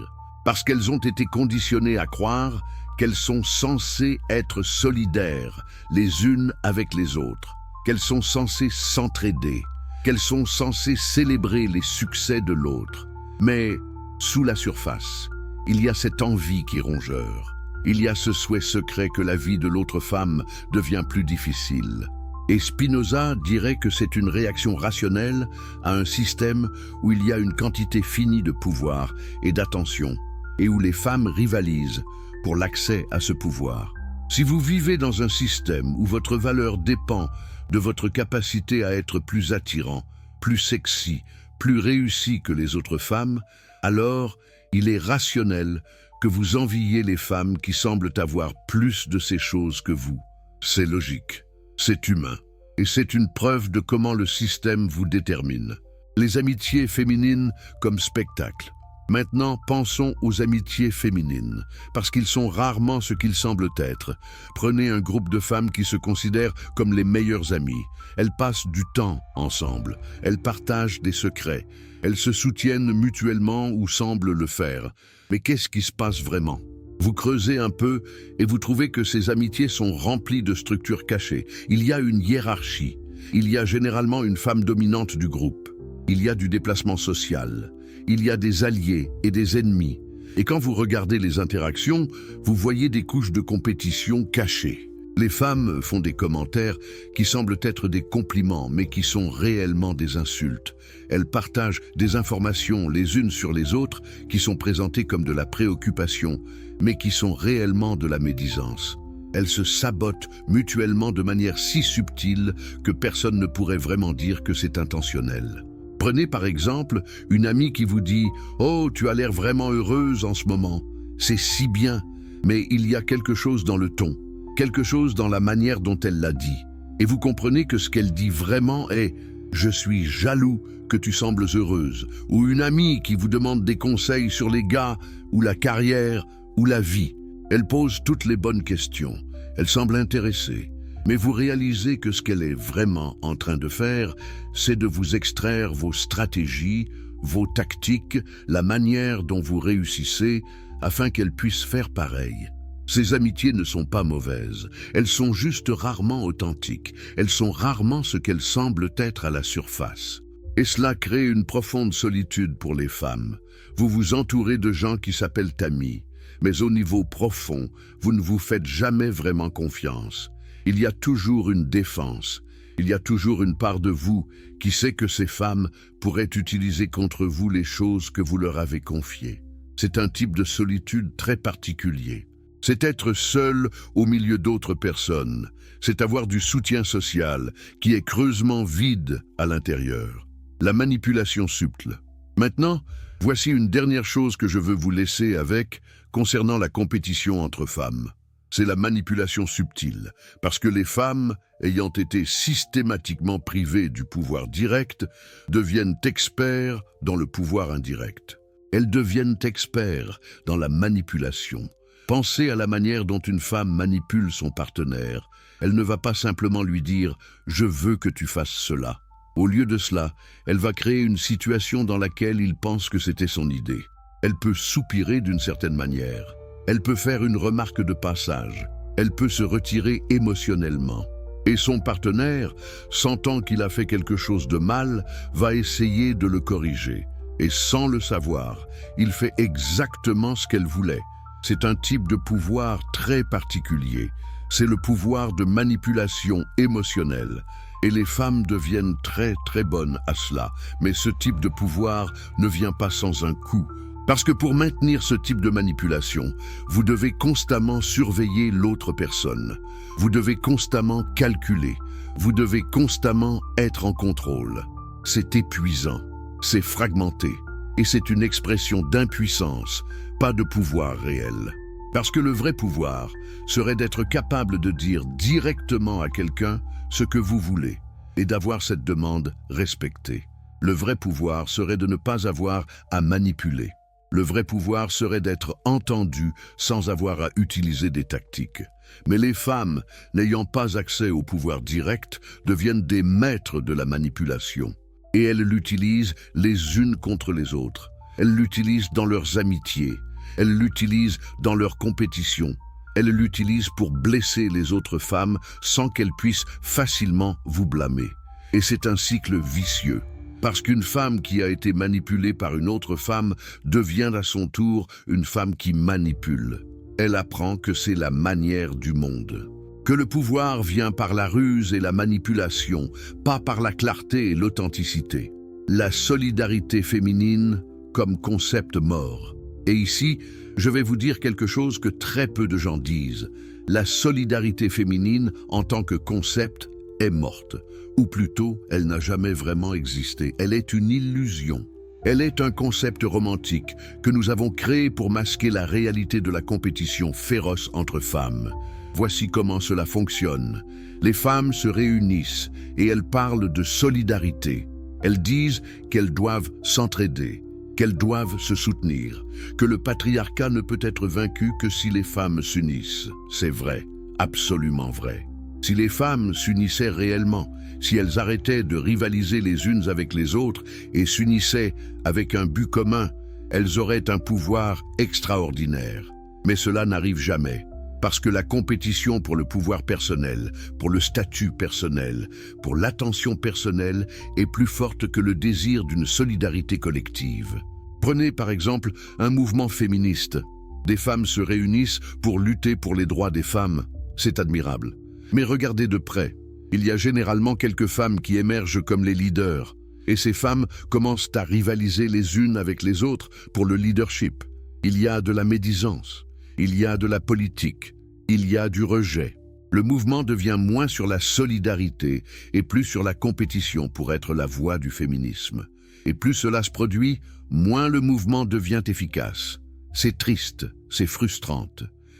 [SPEAKER 1] parce qu'elles ont été conditionnées à croire qu'elles sont censées être solidaires les unes avec les autres, qu'elles sont censées s'entraider, qu'elles sont censées célébrer les succès de l'autre. Mais sous la surface, il y a cette envie qui est rongeur. Il y a ce souhait secret que la vie de l'autre femme devient plus difficile. Et Spinoza dirait que c'est une réaction rationnelle à un système où il y a une quantité finie de pouvoir et d'attention, et où les femmes rivalisent pour l'accès à ce pouvoir. Si vous vivez dans un système où votre valeur dépend de votre capacité à être plus attirant, plus sexy, plus réussi que les autres femmes, alors il est rationnel que vous enviez les femmes qui semblent avoir plus de ces choses que vous. C'est logique. C'est humain, et c'est une preuve de comment le système vous détermine. Les amitiés féminines comme spectacle. Maintenant, pensons aux amitiés féminines, parce qu'ils sont rarement ce qu'ils semblent être. Prenez un groupe de femmes qui se considèrent comme les meilleures amies. Elles passent du temps ensemble, elles partagent des secrets, elles se soutiennent mutuellement ou semblent le faire. Mais qu'est-ce qui se passe vraiment ? Vous creusez un peu et vous trouvez que ces amitiés sont remplies de structures cachées. Il y a une hiérarchie. Il y a généralement une femme dominante du groupe. Il y a du déplacement social. Il y a des alliés et des ennemis. Et quand vous regardez les interactions, vous voyez des couches de compétition cachées. Les femmes font des commentaires qui semblent être des compliments, mais qui sont réellement des insultes. Elles partagent des informations les unes sur les autres qui sont présentées comme de la préoccupation, mais qui sont réellement de la médisance. Elles se sabotent mutuellement de manière si subtile que personne ne pourrait vraiment dire que c'est intentionnel. Prenez par exemple une amie qui vous dit « Oh, tu as l'air vraiment heureuse en ce moment. C'est si bien. » Mais il y a quelque chose dans le ton, quelque chose dans la manière dont elle l'a dit. Et vous comprenez que ce qu'elle dit vraiment est « Je suis jaloux que tu sembles heureuse » ou une amie qui vous demande des conseils sur les gars ou la carrière ou la vie. Elle pose toutes les bonnes questions. Elle semble intéressée. Mais vous réalisez que ce qu'elle est vraiment en train de faire, c'est de vous extraire vos stratégies, vos tactiques, la manière dont vous réussissez, afin qu'elle puisse faire pareil. Ces amitiés ne sont pas mauvaises, elles sont juste rarement authentiques, elles sont rarement ce qu'elles semblent être à la surface. Et cela crée une profonde solitude pour les femmes. Vous vous entourez de gens qui s'appellent amis, mais au niveau profond, vous ne vous faites jamais vraiment confiance. Il y a toujours une défense, il y a toujours une part de vous qui sait que ces femmes pourraient utiliser contre vous les choses que vous leur avez confiées. C'est un type de solitude très particulier. C'est être seul au milieu d'autres personnes. C'est avoir du soutien social qui est creusement vide à l'intérieur. La manipulation subtile. Maintenant, voici une dernière chose que je veux vous laisser avec concernant la compétition entre femmes. C'est la manipulation subtile, parce que les femmes, ayant été systématiquement privées du pouvoir direct, deviennent experts dans le pouvoir indirect. Elles deviennent experts dans la manipulation. Pensez à la manière dont une femme manipule son partenaire. Elle ne va pas simplement lui dire « je veux que tu fasses cela ». Au lieu de cela, elle va créer une situation dans laquelle il pense que c'était son idée. Elle peut soupirer d'une certaine manière. Elle peut faire une remarque de passage. Elle peut se retirer émotionnellement. Et son partenaire, sentant qu'il a fait quelque chose de mal, va essayer de le corriger. Et sans le savoir, il fait exactement ce qu'elle voulait. C'est un type de pouvoir très particulier. C'est le pouvoir de manipulation émotionnelle. Et les femmes deviennent très très bonnes à cela. Mais ce type de pouvoir ne vient pas sans un coût. Parce que pour maintenir ce type de manipulation, vous devez constamment surveiller l'autre personne. Vous devez constamment calculer. Vous devez constamment être en contrôle. C'est épuisant, c'est fragmenté. Et c'est une expression d'impuissance, pas de pouvoir réel. Parce que le vrai pouvoir serait d'être capable de dire directement à quelqu'un ce que vous voulez et d'avoir cette demande respectée. Le vrai pouvoir serait de ne pas avoir à manipuler. Le vrai pouvoir serait d'être entendu sans avoir à utiliser des tactiques. Mais les femmes, n'ayant pas accès au pouvoir direct, deviennent des maîtres de la manipulation. Et elles l'utilisent les unes contre les autres. Elles l'utilisent dans leurs amitiés. Elles l'utilisent dans leurs compétitions. Elles l'utilisent pour blesser les autres femmes sans qu'elles puissent facilement vous blâmer. Et c'est un cycle vicieux. Parce qu'une femme qui a été manipulée par une autre femme devient à son tour une femme qui manipule. Elle apprend que c'est la manière du monde. Que le pouvoir vient par la ruse et la manipulation, pas par la clarté et l'authenticité. La solidarité féminine comme concept mort. Et ici, je vais vous dire quelque chose que très peu de gens disent. La solidarité féminine en tant que concept est morte. Ou plutôt, elle n'a jamais vraiment existé. Elle est une illusion. Elle est un concept romantique que nous avons créé pour masquer la réalité de la compétition féroce entre femmes. Voici comment cela fonctionne. Les femmes se réunissent et elles parlent de solidarité. Elles disent qu'elles doivent s'entraider, qu'elles doivent se soutenir, que le patriarcat ne peut être vaincu que si les femmes s'unissent. C'est vrai, absolument vrai. Si les femmes s'unissaient réellement, si elles arrêtaient de rivaliser les unes avec les autres et s'unissaient avec un but commun, elles auraient un pouvoir extraordinaire. Mais cela n'arrive jamais, parce que la compétition pour le pouvoir personnel, pour le statut personnel, pour l'attention personnelle est plus forte que le désir d'une solidarité collective. Prenez par exemple un mouvement féministe. Des femmes se réunissent pour lutter pour les droits des femmes. C'est admirable. Mais regardez de près, il y a généralement quelques femmes qui émergent comme les leaders, et ces femmes commencent à rivaliser les unes avec les autres pour le leadership. Il y a de la médisance, il y a de la politique, il y a du rejet. Le mouvement devient moins sur la solidarité et plus sur la compétition pour être la voix du féminisme. Et plus cela se produit, moins le mouvement devient efficace. C'est triste, c'est frustrant.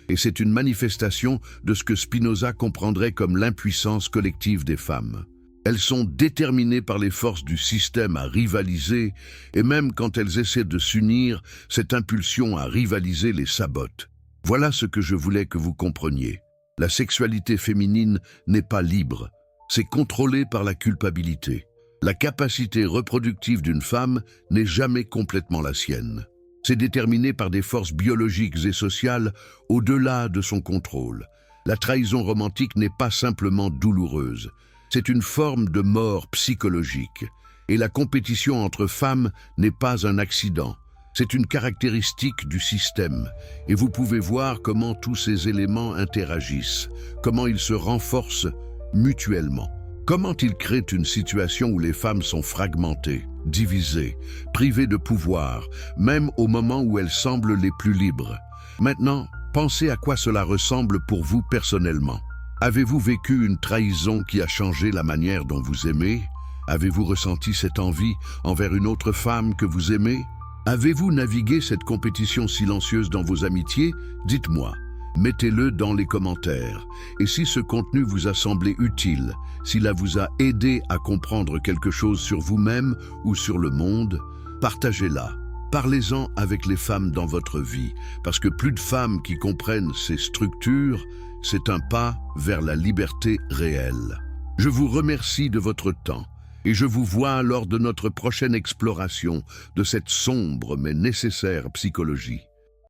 [SPEAKER 1] Et c'est une manifestation de ce que Spinoza comprendrait comme l'impuissance collective des femmes. Elles sont déterminées par les forces du système à rivaliser, et même quand elles essaient de s'unir, cette impulsion à rivaliser les sabote. Voilà ce que je voulais que vous compreniez. La sexualité féminine n'est pas libre, c'est contrôlé par la culpabilité. La capacité reproductive d'une femme n'est jamais complètement la sienne. C'est déterminé par des forces biologiques et sociales au-delà de son contrôle. La trahison romantique n'est pas simplement douloureuse, c'est une forme de mort psychologique. Et la compétition entre femmes n'est pas un accident, c'est une caractéristique du système. Et vous pouvez voir comment tous ces éléments interagissent, comment ils se renforcent mutuellement. Comment ils créent une situation où les femmes sont fragmentées, divisées, privées de pouvoir, même au moment où elles semblent les plus libres. Maintenant, pensez à quoi cela ressemble pour vous personnellement. Avez-vous vécu une trahison qui a changé la manière dont vous aimez? Avez-vous ressenti cette envie envers une autre femme que vous aimez? Avez-vous navigué cette compétition silencieuse dans vos amitiés? Dites-moi. Mettez-le dans les commentaires. Et si ce contenu vous a semblé utile, s'il vous a aidé à comprendre quelque chose sur vous-même ou sur le monde, partagez-la. Parlez-en avec les femmes dans votre vie, parce que plus de femmes qui comprennent ces structures, c'est un pas vers la liberté réelle. Je vous remercie de votre temps et je vous vois lors de notre prochaine exploration de cette sombre mais nécessaire psychologie.